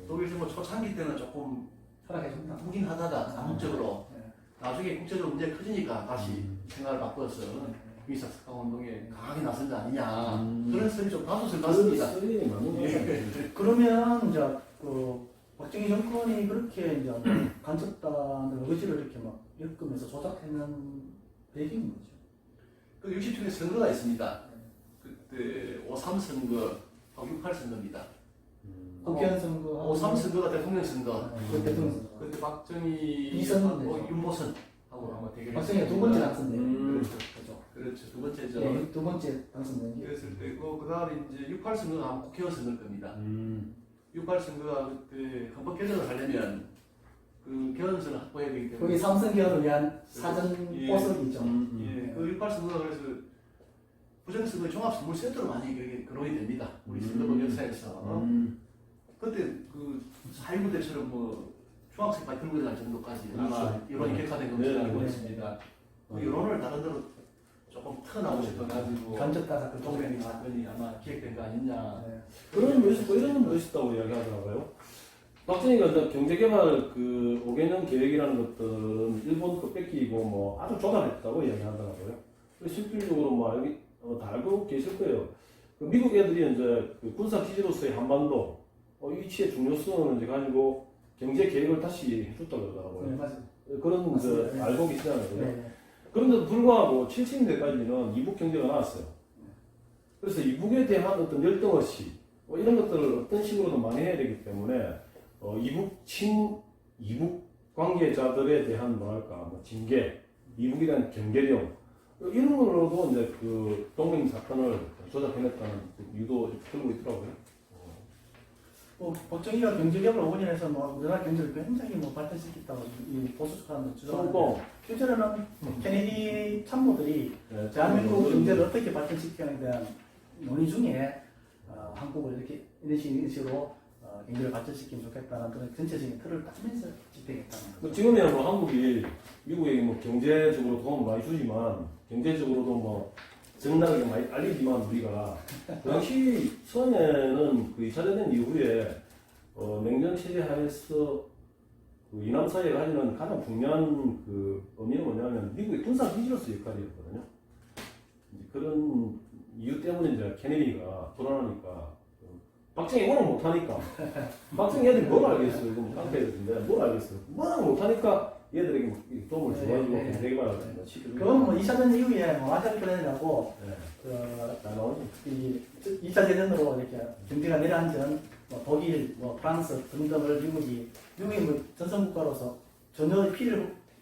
독일 정부 초창기 때는 조금 허락해준다. 묵인하다가 암묵적으로 네. 나중에 국제적으로 문제가 커지니까 다시 생각을 바꿔서 위사 특강 운동에 강하게 나선 거 아니냐 그런 설이 좀 다수설 같습니다. 쓰리이 맞는 거죠. 예. 그러면 이제 그 박정희 정권이 그렇게 이제 간첩단을 의지를 이렇게 막 엮으면서 조작하는 배경이 뭐죠? 그 60층에 선거가 있습니다. 그때 5.3 선거하고 6.8 선거입니다. 국회의원 선거, 5.3 선거가 대통령 선거. 그 대통령 선거. 그때 박정희 이선만 하고 되죠. 윤보선 하고 아마 대결. 박정희가 두 번째 당선돼요. 그렇죠. 그렇죠. 두 번째죠. 네, 두 번째 당선된 게. 그랬을 때고 그 다음에 이제 6.8 선거가 아마 국회의원 선거일 겁니다. 6.8 선거가 그때 헌법 개정을 하려면 그 개헌선을 확보해야 되기 때문에. 거기 삼선 개헌을 위한 사전 예. 포석이죠. 예, 그 6.8 선거가 그래서 부정선거 종합선물센터로 많이 그게 거론이 됩니다. 우리 선거법 역사에서. 그때 그 4.19 때처럼 뭐 중학생까지 들고 갈 정도까지 그렇죠. 아마 여론이 네. 격화된 네, 것으로 알고 네. 있습니다. 그 여론을 다른 데로 조금 턴하고 싶어가지고 간접다 사건 동맹이 사건이 아마 기획된 거 아니냐. 네. 그런 멋있고 이런 멋있다고 이야기하더라고요. 박정희가 이제 경제개발 그 5개년 계획이라는 것들은 일본 거 뺏기고 뭐 아주 조달했다고 이야기하더라고요. 실질적으로 뭐 다 알고 계실 거예요. 그 미국 애들이 이제 그 군사 기지로서의 한반도 위치의 중요성을 이제 가지고 경제 계획을 다시 해줬다고 그러더라고요. 네, 맞아요. 그런 맞습니다. 이제 네. 알고 계시잖아요. 그죠? 네. 그런데도 불구하고 70년대까지는 이북 경제가 나왔어요. 그래서 이북에 대한 어떤 열등의식 뭐 이런 것들을 어떤 식으로든 많이 해야 되기 때문에 이북 관계자들에 대한 뭐랄까 뭐 징계, 이북에 대한 경계령 이런 걸로도 이제 그 동맹 사건을 조작해냈다는 유도 들고 있더라고요. 박정희가 경제개발 5년에서 해서 뭐 우리나라 경제를 굉장히 뭐 발전시켰다고 이 보수 사람들 주장하는데 성공. 실제로는 케네디 참모들이 네, 대한민국 경제를 어떻게 발전시키는에 대한 논의 중에 한국을 이렇게 이런 식으로 경제를 발전시키면 좋겠다는 그런 전체적인 틀을 따면서 집행했다는 뭐 거죠. 지금이야 뭐 한국이 미국에게 뭐 경제적으로 도움을 많이 주지만 경제적으로도 뭐 적나라하게 많이 알리지만 우리가 그 당시 처음에는 그 2차 대전 이후에 냉전 체제 하에서 그 이남 사이에 가지는 가장 중요한 그 의미는 뭐냐면 미국의 군사 기지로서 역할이었거든요. 이제 그런 이유 때문에 이제 케네디가 불안하니까 박정희 워낙 못하니까 박정희 애들이 뭘 알겠어요. 이거 뭐 깡패 애들인데 뭘 알겠어요. 워낙 못하니까 얘들에게 뭐 도움을 줘가지고 네, 네. 경제개발을 시켜주고 그건 뭐 2차 대전 이후에 뭐 아시아 플랜이라고 다 나오죠. 이 2차 대전으로 이렇게 경제가 내려앉은 뭐 독일, 뭐 프랑스 등등을 미국이 뭐 전성국가로서 전혀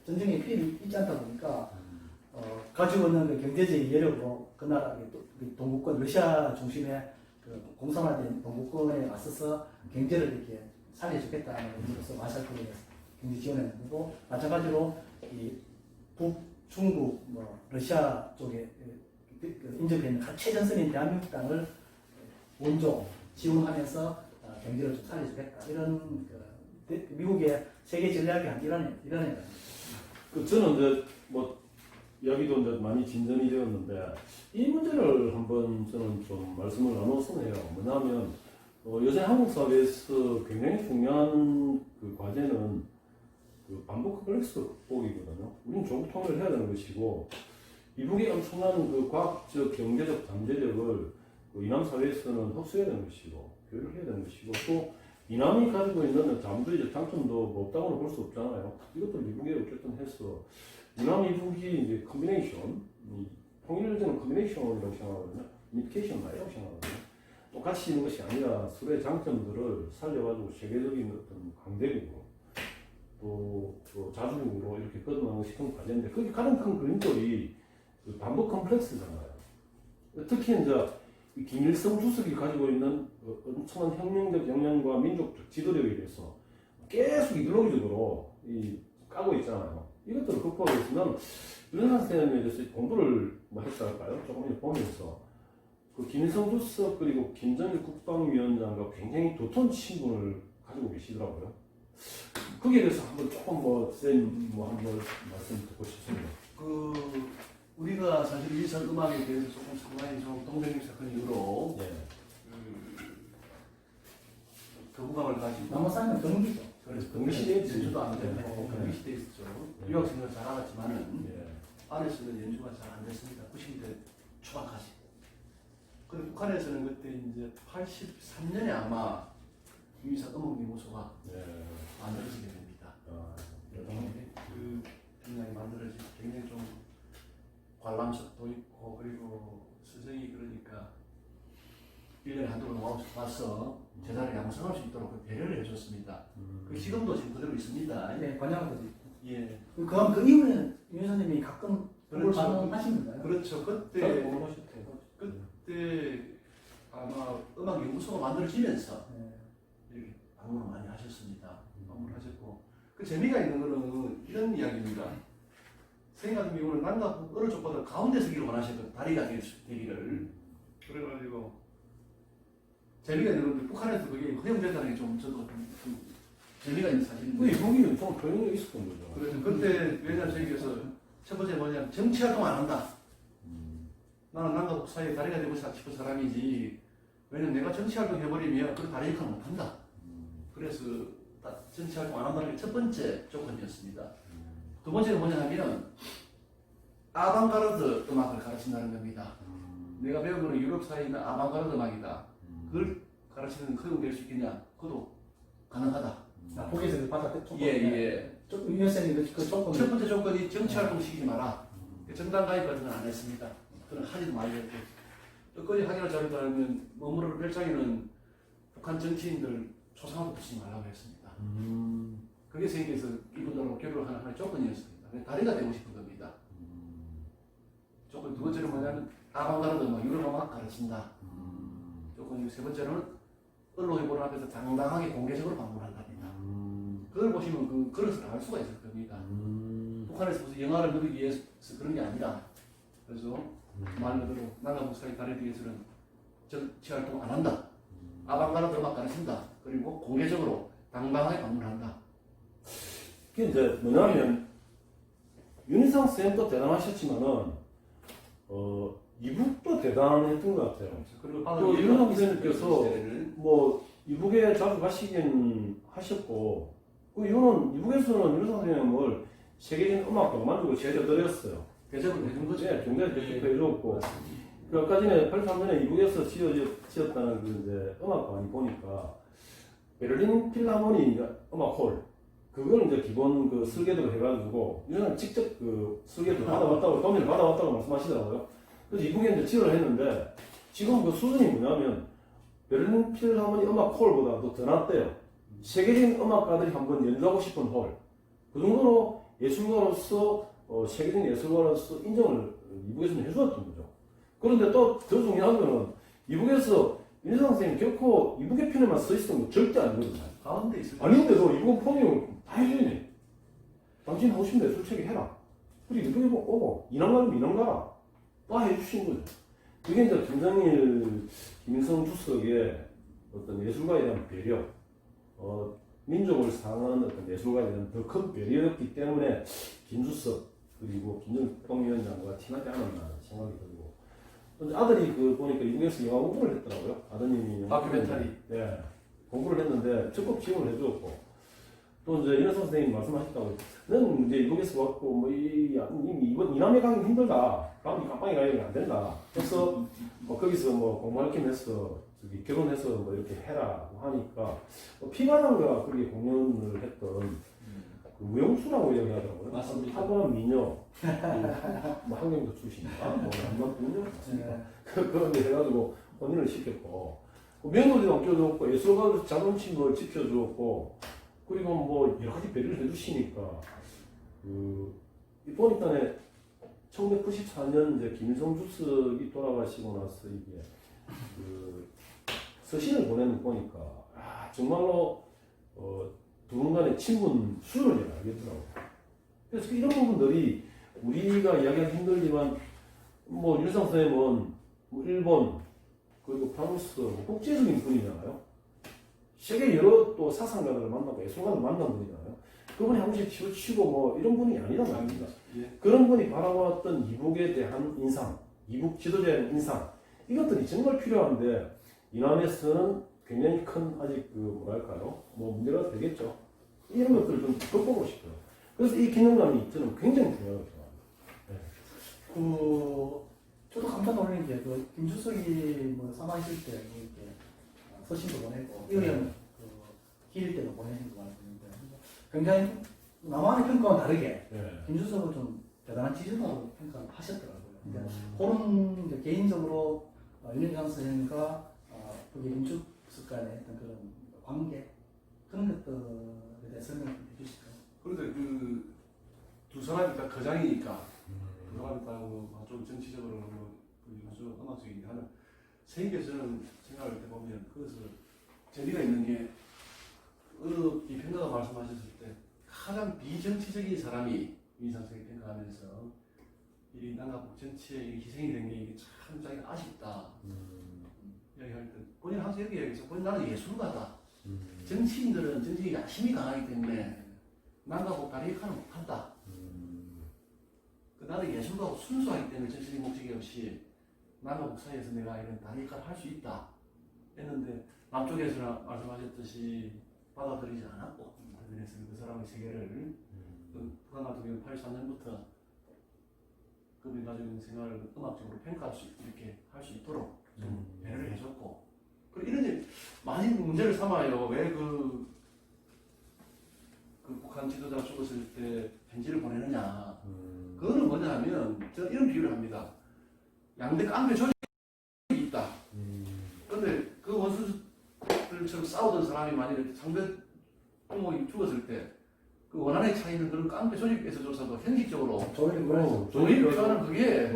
전쟁에 피해를 입지 않다 보니까 가지고 있는 그 경제적인 여력으로 그 나라 그 동구권 러시아 중심의 그 공산화된 동구권에 맞서서 경제를 이렇게 살려주겠다는 의미로서 마샬 플랜에서 경제 지원을 했고 마찬가지로 이 북, 중국, 뭐 러시아 쪽에 인접해 있는 각 최전선인 대한민국 땅을 원조 지원하면서 경제를 좀 살려주겠다 이런 미국의 세계 전략이 한 일환이에요. 그 저는 이제 뭐 이야기도 이제 많이 진전이 되었는데 이 문제를 한번 저는 좀 말씀을 나눴으면 해요. 뭐냐면 요새 한국 사회에서 굉장히 중요한 그 과제는 그 반복 컴플렉스 극복이거든요. 우리는 조국 통일을 해야 되는 것이고 이북의 엄청난 그 과학적, 경제적 잠재력을 그 이남 사회에서는 흡수해야 되는 것이고 교육을 해야 되는 것이고 또 이남이 가지고 있는 자본주의적 장점도 뭐 없다고는 볼 수 없잖아요. 이것도 미국에 어쨌든 해서 이남 이북이 이제 컨비네이션, 통일되는 컨비네이션이라고 생각하거든요. 유니피케이션 말이라고 생각하거든요. 똑같이 있는 것이 아니라 서로의 장점들을 살려가지고 세계적인 어떤 강대국으로 또 자주국으로 이렇게 뻗어나가고 싶은 과제인데 그게 가장 큰 그림돌이 그 반복 컴플렉스잖아요. 특히 이제 김일성 주석이 가지고 있는 엄청난 혁명적 역량과 민족적 지도력에 대해서 계속 이데올로기적으로 까고 있잖아요. 이것들을 극복하기 위해서 나는 윤석열 선생님에 대해서 공부를 뭐 했다 할까요? 조금 보면서 그 김일성 주석 그리고 김정일 국방위원장과 굉장히 도톤 친분을 가지고 계시더라고요. 거기에 대해서 한번 조금 뭐 한번 말씀 듣고 싶습니다. 그 우리가 사실 일선 음악에 대해서 조금 상당히 좀 동맹 사건 이후로 네. 거부감을 가지고 남한 사람은 경기죠. 그래서 경기 시대에 연주도 안 되고 네. 경기 시대에 있었죠. 네. 유학생들 잘 알았지만은 네. 안에서는 연주가 잘 안 됐습니다. 90년대 초반까지. 그리고 북한에서는 그때 이제 83년에 아마 유이사 음악연구소가 네. 만들어지게 됩니다. 그 굉장히 만들어진 굉장히 좀 관람석도 있고 그리고 스승이 그러니까 1년에 한두 번 와서 제자를 양성할 수 있도록 그 배려를 해줬습니다. 그 지금도 지금 그대로 있습니다. 네, 관양도 예. 그 이후에는 윤 선생님이 가끔 그걸 그렇죠. 방문하신 건가요? 그렇죠. 그때 아마 음악 연구소가 만들어지면서 네. 이렇게 방문을 많이 하셨습니다. 방문을 하셨고 그 재미가 있는 거는 이런 이야기입니다. 선생님 같은 경우는 남과 북 어느 쪽보다 가운데 서기를 원하셨던 다리가 되기를 그래가지고 재미가 있는 건데 북한에서 그게 허용된다는 게 좀 저도 좀 재미가 있는 그 사실인데. 이북이 좀 변형이 있었던 거죠. 그래서 그때 왜냐면 저기에서 첫 번째 뭐냐면 정치 활동 안 한다. 나는 남과 북 사이에 다리가 되고 싶은 사람이지. 왜냐면 내가 정치 활동 해버리면 그 다리 역할 못 한다. 그래서 정치 활동 안 한다는 게 첫 번째 조건이었습니다. 두 번째는 뭐냐 하면 아방가르드 음악을 가르친다는 겁니다. 내가 배운 거는 유럽 사이에 있는 아방가르드 음악이다. 그걸 가르치는 허용될 수 있겠냐? 그것도 가능하다. 거기서 받았대. 예. 윤 선생님 그 조건. 첫 번째 조건이 정치 활동 시키지 마라. 정당 가입 같은 건 안 했습니다. 그건 하지도 말랬고. 끝까지 하기로 자료도 알면 머무르는 별장에는 북한 정치인들 초상화도 붙이지 말라고 했습니다. 그게 선생님께서 이분들하고 교류를 하는 하나의 조건이었습니다. 다리가 되고 싶은 겁니다. 조건 두 번째는 뭐냐면 아방가르드 막 유럽 음악 가르친다. 조건 세 번째는 언론에 보는 앞에서 당당하게 공개적으로 방문한답니다. 그걸 보시면 그 그릇을 알 수가 있을 겁니다. 북한에서 무슨 영화를 누리기 위해서 그런 게 아니라 그래서 말 그대로 남과 북사의 다리에 대해서는 정치 활동 안 한다. 아방가르드 음악 가르친다. 그리고 공개적으로 당당하게 방문한다. 그게 이제 뭐냐면 윤희상 쌤도 대단하셨지만은 이북도 대단했던 것 같아요. 그리고 또 윤희상 쌤께서 뭐 이북에 자주 가시긴 하셨고 그 이유는 이북에서는 윤희상 선생님을 세계적인 음악도 만들고 제자들였어요. 대접을 해준 거죠. 네, 굉장히 대접도 해줬고 그 아까 전에 83년에 이북에서 지었다는 그 이제 음악관이 보니까 베를린 필하모니 음악홀 그걸 이제 기본 그 설계도로 해가지고 이거는 직접 그 설계도 받아왔다고 도면을 받아왔다고 말씀하시더라고요. 그래서 이북에 이제 지원을 했는데 지금 그 수준이 뭐냐면 베를린 필하모니 음악홀보다도 더 낫대요. 세계적인 음악가들이 한번 연주하고 싶은 홀. 그 정도로 예술가로서 세계적인 예술가로서 인정을 이북에서는 해주었던 거죠. 그런데 또 더 중요한 거는 이북에서 윤희상 선생님 결코 이북의 편에만 서 있었던 거 절대 아니거든요. 가운데 있을 아닌데도 이북 폰이 다 해주니 당신 하고 싶은 예술책이 해라. 그리고 이북에 오고 이남 가면 이남 가라. 다 해주신 거죠. 그게 이제 김정일, 김일성 주석의 어떤 예술가에 대한 배려, 민족을 사랑하는 어떤 예술가에 대한 더 큰 배려였기 때문에 김주석 그리고 김정일 위원장과 티나지 않았나 생각이 들고 아들이 그 보니까 미국에서 영화 공부를 했더라고요. 아드님이 다큐멘터리. 네, 공부를 했는데 적극 지원을 해주었고 또 이제 윤혜선 선생님 말씀하셨다고 너는 이제 미국에서 왔고 뭐 이번 이남에 가기 힘들다. 다음 깜빵에 가야 안 된다. 그래서 뭐 거기서 뭐 공부할 겸 해서 저기 결혼해서 뭐 이렇게 해라 하니까 피바람과 그렇게 공연을 했던 그 무용수라고 이야기하더라고요. 맞습니다. 타고난 미녀, 뭐 한경도 출신인가, 뭐 남만 미녀, 그런 데 해가지고 혼인을 시켰고, 며느리도 껴줬고, 예술가도 자존심을 지켜주었고, 그리고 뭐 여러 가지 배려를 해주시니까, 보니까 1994년 이제 김일성 주석이 돌아가시고 나서 이게 서신을 보내는 보니까, 정말로 두 분 간의 친분 수준을 제가 알겠더라고요. 그래서 이런 부분들이 우리가 이야기하기 힘들지만 뭐 윤희상 선생님은 뭐 일본 그리고 프랑스 뭐 국제적인 분이잖아요. 세계 여러 또 사상가들을 만나고 예술가들을 만난 분이잖아요. 그분이 한 번씩 치우치고 뭐 이런 분이 아니란 말입니다. 예. 그런 분이 바라봤던 이북에 대한 인상, 이북 지도자에 대한 인상 이것들이 정말 필요한데 이남에서는 굉장히 큰 아직 그 뭐랄까요 뭐 문제가 되겠죠. 이런 것들을 좀 돋보고 싶어요. 그래서 이 기념관이 저는 굉장히 중요하다고 생각합니다. 저도 깜짝 놀란 게 김주석이 뭐 사망했을 때 이렇게 서신도 보내고 이의원 기일 때도 보내신 거 같은데 굉장히 나만의 평가와 다르게 김주석을 좀 대단한 지도자로 평가를 하셨더라고요. 그런 이제 개인적으로 윤희상 선생님과 김주석 간의 어떤 그런 관계 그런 것들에 대해 설명을 해주실까요? 그런데 그 두 사람이 다 거장이니까 두 사람이 다좀 정치적으로 좀 음악적이긴 하는 세계에서는 생각할 때 보면 그래서 재미가 있는 게 비평가가 말씀하셨을 때 가장 비정치적인 사람이 윤희상 선생님 평가하면서 이 남북 정치에 희생이 된 게 이게 참 자기가 아쉽다. 이야기할 때 본인 항상 이렇게 얘기해서 본인 나는 예술가다. 정치인들은 정치인이 야심이 강하기 때문에 남과 복 다른 역할을 못한다. 나는 예술가고 순수하기 때문에 정치적 목적이 없이 남과 복 사이에서 내가 이런 다른 역할을 할 수 있다 했는데 남쪽에서는 말씀하셨듯이 받아들이지 않았고 그래서 그 사람의 세계를 북한 같은 경우는 83년부터 그분이 가지고 있는 생활을 음악적으로 평가할 수 이렇게 할 수 있도록 좀 배려를 해줬고 그리고 이런 일 많이 문제를 삼아요. 왜 그 북한 지도자가 죽었을 때 편지를 보내느냐. 그거는 뭐냐 하면 저는 이런 비유를 합니다. 양대 깡패 조직이 있다. 그런데 그 원수들처럼 싸우던 사람이 만약에 상대 동목이 죽었을 때 그 원한의 차이는 그런 깡패 조직에서조차도 형식적으로 조직하는 그게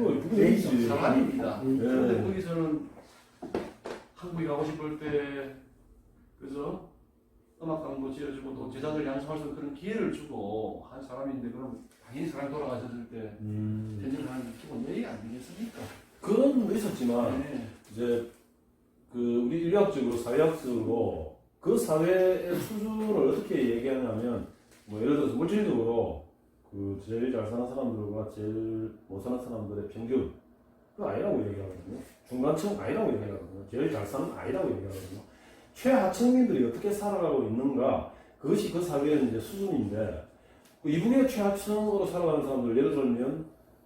사람입니다. 그런데 거기서는 한국에 가고 싶을 때 그래서 음악강도 지어주고 또 제자들 양성할 수 있는 그런 기회를 주고 한 사람인데 그럼 당연히 사람이 돌아가셨을 때 편지를 하는 게 기본 예의 아니겠습니까? 그런 거 있었지만 네. 이제 그 우리 인류학적으로 사회학적으로 그 사회의 수준을 어떻게 얘기하냐면 뭐 예를 들어서 물질적으로 그 제일 잘 사는 사람들과 제일 못 사는 사람들의 평균 그 아니라고 얘기하거든요. 중간층 아니라고 얘기하거든요. 제일 잘 사는 아니라고 얘기하거든요. 최하층민들이 어떻게 살아가고 있는가 그것이 그 사회의 이제 수준인데 그 이북의 최하층으로 살아가는 사람들 예를 들면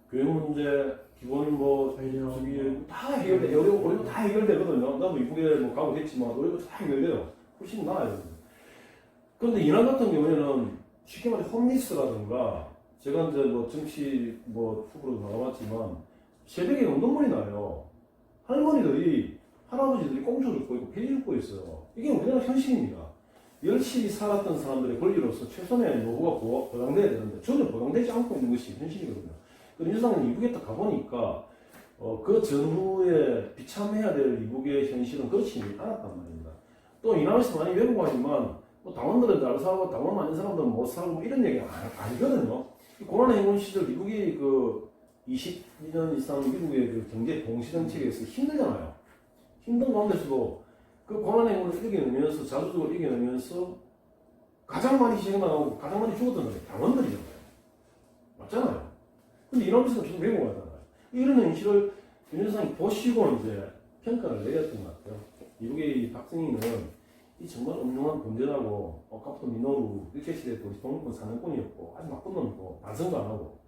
교육 문제 기본 뭐 저기 다 해결돼 우리도 다 해결되거든요. 나도 이북에 뭐 가고 했지만 우리도 다 해결돼요. 훨씬 나아요. 그런데 이남 같은 경우에는 쉽게 말해 홈리스라든가 제가 이제 뭐 정치 뭐 후보로 나가봤지만 새벽에 운동물이 나요. 할머니들이 할아버지들이 꽁초를 입고 있고 폐지 입고 있어요. 이게 우리나라 현실입니다. 열심히 살았던 사람들의 권리로서 최소한의 노후가 보장돼야 되는데 전혀 보장되지 않고 있는 것이 현실이거든요. 민주당은 이북에 딱 가보니까 그 전후에 비참해야 될 이북의 현실은 그렇지 않았단 말입니다. 또 이남에서 많이 외국 가지만 뭐 당원들은 잘 살고 당원 많은 사람들은 못 살고 뭐 이런 얘기가 아니거든요. 고난 행군 시절 미국이 그 22년 이상 미국의 그 경제 동시 정책에서 힘들잖아요. 힘든 가운데서도 그 고난 행군을 이겨내면서 자주적으로 이겨내면서 가장 많이 희생하고 가장 많이 죽었던 게 당원들이잖아요. 맞잖아요. 근데 이러면서 계속 외국 가잖아요. 이런 현실을 윤여상이 보시고 이제 평가를 내렸던 것 같아요. 미국의 박정희는 이 정말 음흉한 범죄자고 아까부터 민노루 일제시대 때 독립군 사냥꾼이었고 아주 나쁜 놈이고 반성도 안 하고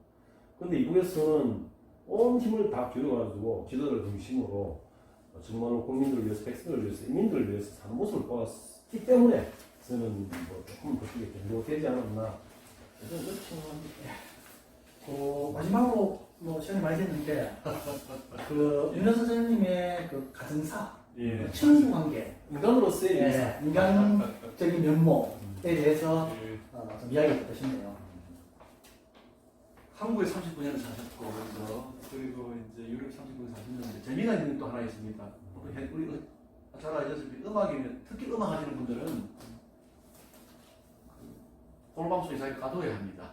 근데 이북에서는 온 힘을 다 기울여가지고 지도자를 중심으로 정말로 국민들을 위해서 백성을 위해서 인민들을 위해서 사는 모습을 보았기 때문에 저는 뭐 조금 더 크게 변조되지 않았나 저는 그렇게 생각합니다. 마지막으로 뭐 시간이 많이 됐는데 그 윤여 선생님의 그 가정사 예. 친구 관계 인간으로서의 네, 인간적인 면모에 대해서 좀 이야기가 어떠신데요? 한국에 39년을 사셨고 그리고 이제 유럽 39년 사셨는데 재미가 있는 또 하나 있습니다. 우리 잘 알다시피 음악이면 특히 음악 하시는 분들은 꼴방송에 자기가 가둬야 합니다.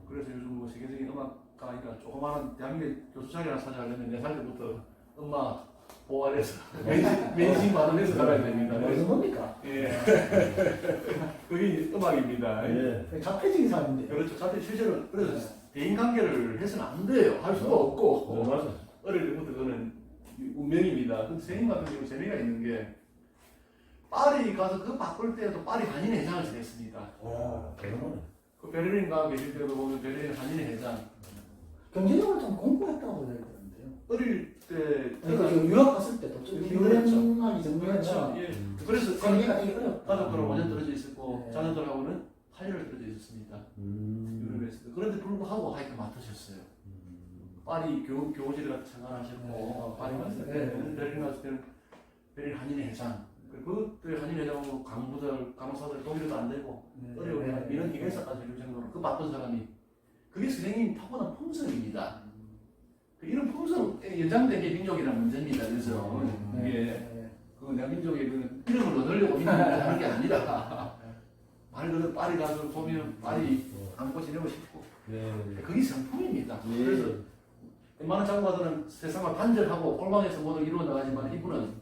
그래서 요즘 뭐 세계적인 음악가 아니라 조그마한 대한민국 교수 자리나 찾아가려면 4살 때부터 음악 보완해서 멘신 받으면서 가야 됩니다. 무슨 겁니까? 예. 그게 음악입니다. 예. 자폐적인 사람인데. 그렇죠. 자폐 실제로 그래서 대인 관계를 해서는 안 돼요. 할 수도 없고. 맞아. 어릴 때부터 그거는 운명입니다. 근데 선생님 같은 경우 재미가 있는 게 파리 가서 그 바꿀 때에도 파리 한인 회장을 지냈습니다. 대단하네. 그 베를린 가 계실 때도 보면 베를린 한인 회장. 경제적으로 좀 공부했다고 얘기하는데요. 어릴 때 그러니까 유학 갔을 때도 좀 유럽하기 그렇죠. 전에는 예. 그래서 관계가 되게 어렵다. 가족들하고 5년 떨어져 있었고 네. 자녀들하고는 8년을 떨어져 있었습니다. 유럽에서. 그런데 불구하고 하이트 맡으셨어요. 파리 교우지를 같이 창간하셨고 네. 파리 갔을 때는 베를린 갔을 때는 베를린 한인 회장. 그때 한인 회장으로 강부들 간호사들 독일도 안 되고 어려운 민원 기획사까지 이룰 정도로 그 바쁜 사람이 그게 선생님 타고난 품성입니다. 이런 품성 연장된 게 민족이라는 문제입니다. 그래서 이게 그 내가 민족의 그 이름을 얻으려고 민족을 하는 게 아니라 말 그대로 파리 가서 보면 파리 안고 지내고 싶고 그게 성품입니다. 그래서 웬만한 장관들은 세상을 단절하고 꼴방에서 모두 이루어 나가지만 이분은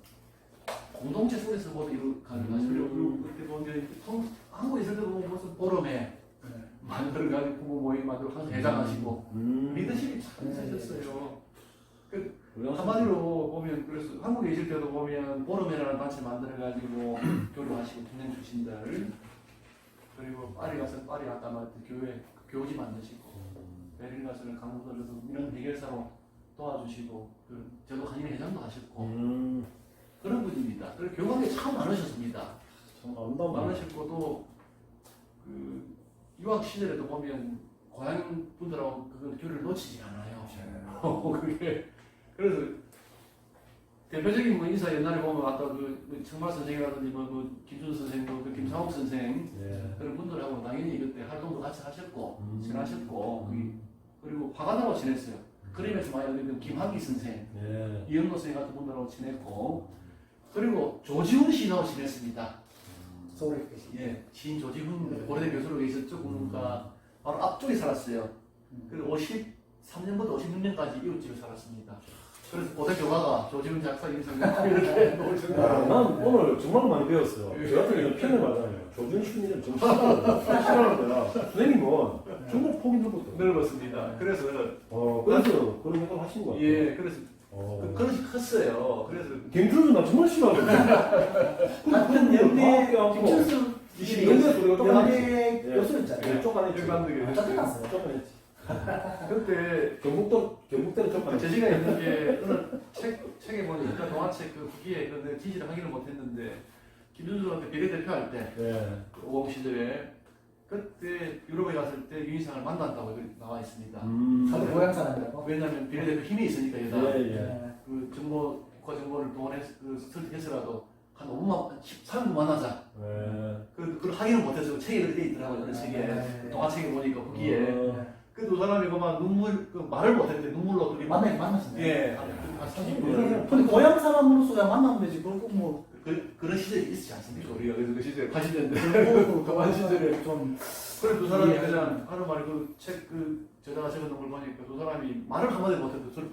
공동체 속에서 모두 가능하시려고 그리고 그때 보면 한국에 있을 때 보면 무슨 포럼에 만들어가지고 부모 모임 만들고 항상 회장하시고 리더십이 참 있으셨어요. 한마디로 보면 그래서 한국에 있을 때도 보면 포럼이라는 단체 만들어가지고 교류하시고 청년 출신들 그리고 파리 가서 파리 아까 말했던 교회 교지 만드시고 베를린 가서는 강북들에서 이런 해결사로 도와주시고 저도 한인 회장도 하셨고 그런 분입니다. 그리고 교감이 참 많으셨습니다. 참 아름다운 분. 많으셨고 또 그 유학 시절에도 보면 고향 분들하고 그 교류를 놓치지 않아요. 그게 그래서 대표적인 뭐 인사 옛날에 보면 아까 그 청말 선생이라든지 뭐 김준 선생, 그 김상욱 선생 그런 분들하고 당연히 그때 활동도 같이 하셨고 친하셨고 그리고 화가들하고 지냈어요. 그림에서 많이 알려진 김학기 선생, 이영노 선생 같은 분들하고 지냈고 그리고 조지훈 시인하고 지냈습니다. 서울에 계신. 예, 시인 조지훈 고려대 교수로 계셨죠. 그러니까 바로 앞쪽에 살았어요. 그리고 53년부터 56년까지 이웃집에 살았습니다. 그래서 고대 교가가 조지훈 작사 인생과 이렇게 난 오늘 정말 많이 배웠어요. 저 같은 경우는 편을 맞아요. 조준训이름 좀 싫어하는데요. 선생님은 정말 폭이 넓었어요. 넓었습니다. 그래서 그래서 그런 생각을 하신 것 같아요. 예, 그래서 그릇이 컸어요. 그래서 김준수 나 정말 싫어하거든요. 같은 연대 아, 김춘수 연대 소리가 동아대 교수였잖아요. 쫓아냈지. 일반들이 쫓겨났어요. 쫓아냈지. 그때 경북대로 쫓아냈지. 제시가 있는 게 어느 책에 보니까 동화책 그 후기에 그 지지를 하기를 못했는데 김준수한테 비례대표 할때 50 시절에 그때 유럽에 갔을 때 유인상을 만났다고 나와 있습니다. 다들 고향 사람이라고. 왜냐하면 비례대표 힘이 있으니까 여자 예. 그 정보 국가 정보를 동원해서 설득해서라도 한 5만 13분 만나자. 그걸 하기는 못해서 책에 그렇게 돼 있더라고요. 그 책에 동화책에 보니까 후기에 그 두 사람이 그만 말을 못했대. 눈물로 둘이 만났습니다. 예. 한 30분. 근데 고향 사람으로서야 만나면 되지. 그걸 꼭뭐 그런 시절이 있지 않습니까? 우리가 그래서 그 시절에 80년대 그만 시절에 좀 그래 두 사람이 그냥 하루 만에 그 책 저자가 적어놓은 걸 보니까 두 사람이 말을 한마디 못해도 서로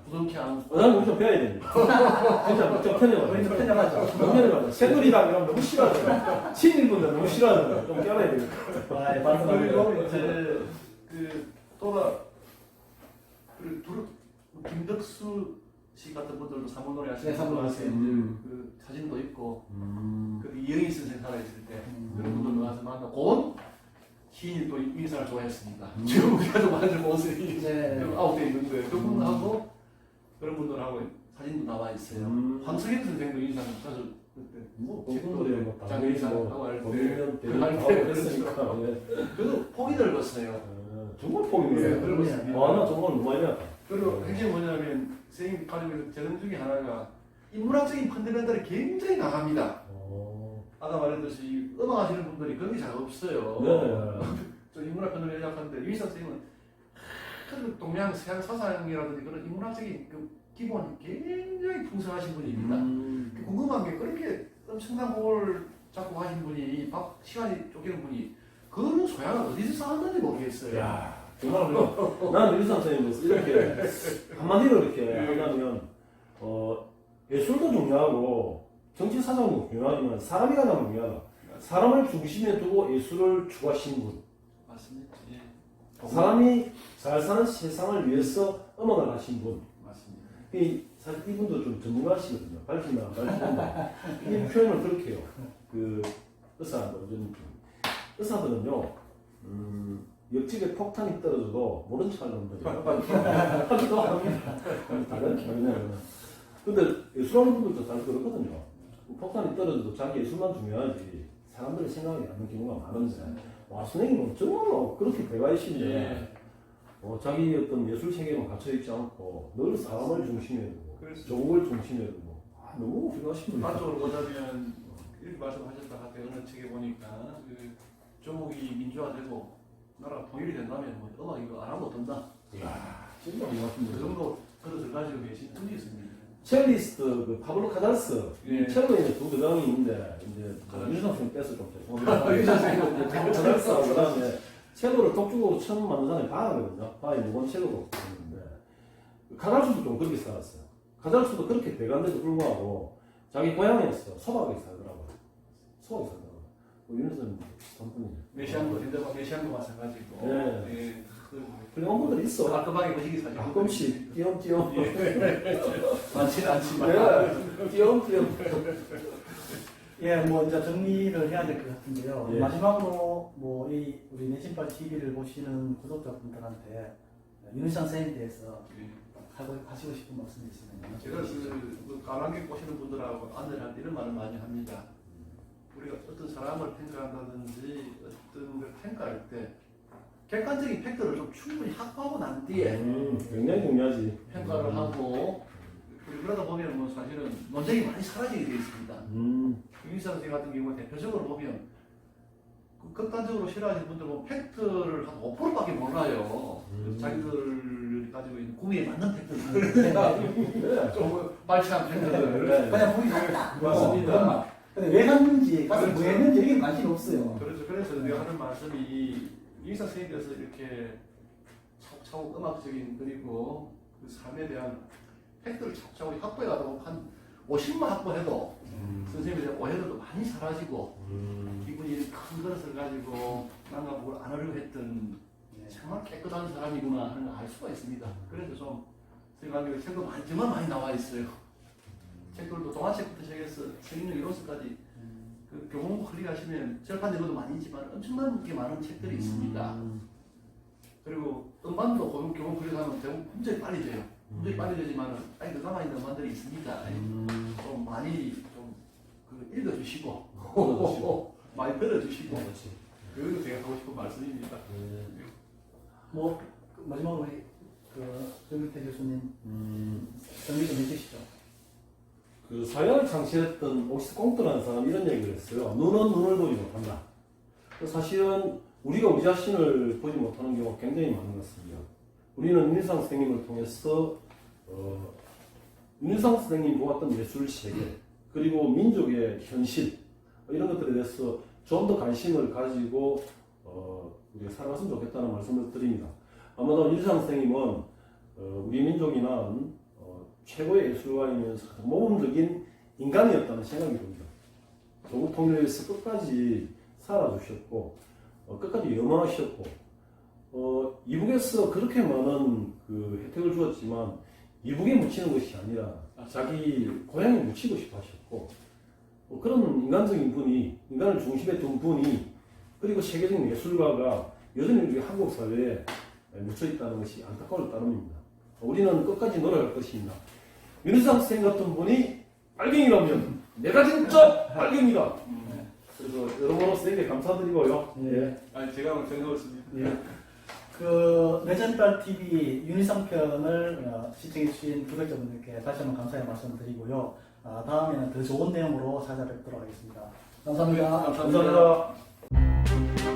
부둥키 안 나는 좀 배워야 됩니다. 진짜 좀 편해요. 우리 좀 편하죠. 너무 편해요. 새돌이랑 이러면 너무 싫어하잖아요. 친일분들 너무 싫어하잖아요. 좀 깨워야 됩니다. 그리고 이제 김덕수 씨 같은 분들도 사물놀이 하시는 그 사진도 있고 그 이영희 선생 살아있을 때 그런 분들도 가서 만나고 고은 시인이 또 인사를 좋아했습니다. 지금 우리가 좀 많이 모습이 아웃돼 있는데 그분하고 그런 분들하고 사진도 나와 있어요. 황석현 선생도 인사를 사실 그때 장인상하고 할때 그래도 폭이 넓었어요. 정말 폭이 넓었어요. 나 정말 너무 많이 배웠다. 그리고 핵심이 뭐냐면 선생님 가지고 있는 재능 중에 하나가 인문학적인 펀더멘털이 굉장히 강합니다. 아까 말했듯이 음악 하시는 분들이 그런 게 잘 없어요. 저 인문학 펀더멘털 약한데 유희석 선생님은 그 동양 서양 사상이라든지 그런 인문학적인 그 기본이 굉장히 풍성하신 분입니다. 궁금한 게 그렇게 엄청난 곡을 작곡 하신 분이 시간이 쫓기는 분이 그런 소양을 어디서 쌓았는지 모르겠어요. 야, 정말 나는 유희석 선생님은 이렇게 한마디로 이렇게 하려면 예술도 중요하고 정치 사상도 중요하지만 사람이 가장 중요하다. 사람을 중심에 두고 예술을 추구하신 분. 맞습니다. 예. 사람이 잘 사는 세상을 위해서 음악을 하신 분. 맞습니다. 사실 이분도 좀 전문가시거든요. 밝히나 안 밝히나. 이 표현을 그렇게 해요. 그 의사들은요, 옆집에 폭탄이 떨어져도 모른 척 하는 분들이 하기도 합니다. 다른 경우는. 근데 예술하는 분들도 잘 그렇거든요. 폭탄이 떨어져도 자기 예술만 중요하지 사람들의 생각이 않는 경우가 많은데 와 선생님은 정말로 그렇게 대가이신데 자기 어떤 예술 세계만 갇혀있지 않고 늘 사람을 중심에 두고 조국을 중심에 두고 너무 훌륭하신 분이에요. 단적으로 보자면 이렇게 말씀하셨다 할때 어느 책에 보니까 그 조국이 민주화되고 나라가 통일이 된다면 뭐 음악 이거 안 하고 된다. 이야 진짜 훌륭하신 그 분이에요. 정도 그릇을 가지고 계신 분이 있습니다. 첼리스트 그 파블로 카잘스 첼로에 두 대장이 있는데 이제 유선 선생 뺏어 좀 죄송합니다. 유선 선생님 카잘스하고 그다음에 첼로를 독주곡으로 처음 만든 사람이 바하거든요. 바하의 무건 첼로로 했는데 카잘스도 좀 그렇게 살았어요. 카잘스도 그렇게 대간데도 불구하고 자기 고향에서 소박하게 살더라고요. 소박하게 살더라고요. 윤희선 비슷한 분이에요. 메시안도 현대가 메시안도 마찬가지고. 네. 예. 훌륭한 분들이 있어. 깔끔하게 거시기 사죠. 가끔씩 띄엄띄엄. 많지는 않지만. 네. 띄엄띄엄. 예, 뭐 이제 정리를 해야 될 것 같은데요. 예. 마지막으로 뭐 이 우리 내신발 TV를 보시는 구독자분들한테 윤희상 선생님에 대해서 하시고 싶은 말씀이 있으면 제가 그 관광객 오시는 분들하고 안내를 할 때 이런 말을 많이 합니다. 우리가 어떤 사람을 평가한다든지 어떤 걸 평가할 때 객관적인 팩트를 좀 충분히 확보하고 난 뒤에 굉장히 중요하지. 평가를 하고 그러다 보면 뭐 사실은 논쟁이 많이 사라지게 되어 있습니다. 윤희상 선생 같은 경우 대표적으로 보면 그 극단적으로 싫어하시는 분들 보면 팩트를 한 5%밖에 몰라요. 그래서 자기들 가지고 있는 구미에 맞는 팩트를 좀 발치한 팩트를 그냥 보기 좋다. 맞습니다. 근데 왜 갔는지, 가서 뭐 했는지 여기 관심이 없어요. 그래서 내가 하는 말씀이 윤희상 선생님께서 이렇게 차곡차곡 음악적인 그리고 그 삶에 대한 팩트를 차곡차곡 확보해 가다 보면 한 50만 확보해도 선생님에 대한 오해들도 많이 사라지고 기분이 큰 그릇을 가지고 남과 뭘 안 하려고 했던 정말 깨끗한 사람이구나 하는 걸 알 수가 있습니다. 그래서 좀 생각하기에 책도 많이, 정말 많이 나와 있어요. 책들도 동화책부터 시작해서 성인용 이론서까지 그 교본 클릭하시면 절판 내로도 많이 있지만 엄청나게 많은 책들이 있습니다. 그리고 음반도 교본 클릭하면 대부분 품절이 빨리 돼요. 품절이 빨리 되지만 아니 그 남아있는 음반들이 있습니다. 좀 많이 좀 그 읽어주시고 많이 들어주시고 그것도 제가 하고 싶은 말씀입니다. 뭐 마지막으로 정규태 교수님 정리 좀 해주시죠. 그 사연을 창시했던 옥시스 꽁트라는 사람이 이런 얘기를 했어요. 눈은 눈을 보지 못한다. 사실은 우리가 우리 자신을 보지 못하는 경우가 굉장히 많은 것 같습니다. 우리는 윤희상 선생님을 통해서 윤희상 선생님이 보았던 예술 세계 그리고 민족의 현실 이런 것들에 대해서 좀 더 관심을 가지고 우리가 살아갔으면 좋겠다는 말씀을 드립니다. 아마도 윤희상 선생님은 우리 민족이란 최고의 예술가이면서 모범적인 인간이었다는 생각이 듭니다. 조국 통일에서 끝까지 살아주셨고 끝까지 염원하셨고 이북에서 그렇게 많은 그 혜택을 주었지만 이북에 묻히는 것이 아니라 자기 고향에 묻히고 싶어 하셨고 그런 인간적인 분이 인간을 중심에 둔 분이 그리고 세계적인 예술가가 여전히 우리 한국 사회에 묻혀 있다는 것이 안타까울 따름입니다. 우리는 끝까지 노력할 것입니다. 윤희상 선생 같은 분이 빨갱이라면 내가 진짜 빨갱이다. 그래서 여러모로 선생님께 감사드리고요. 예. 아니 제가 오늘 정해왔습니다. 예. 그 내전달 TV 윤희상 편을 시청해 주신 구독자분들께 다시 한번 감사의 말씀드리고요. 다음에는 더 좋은 내용으로 찾아뵙도록 하겠습니다. 감사합니다. 감사합니다. 감사합니다.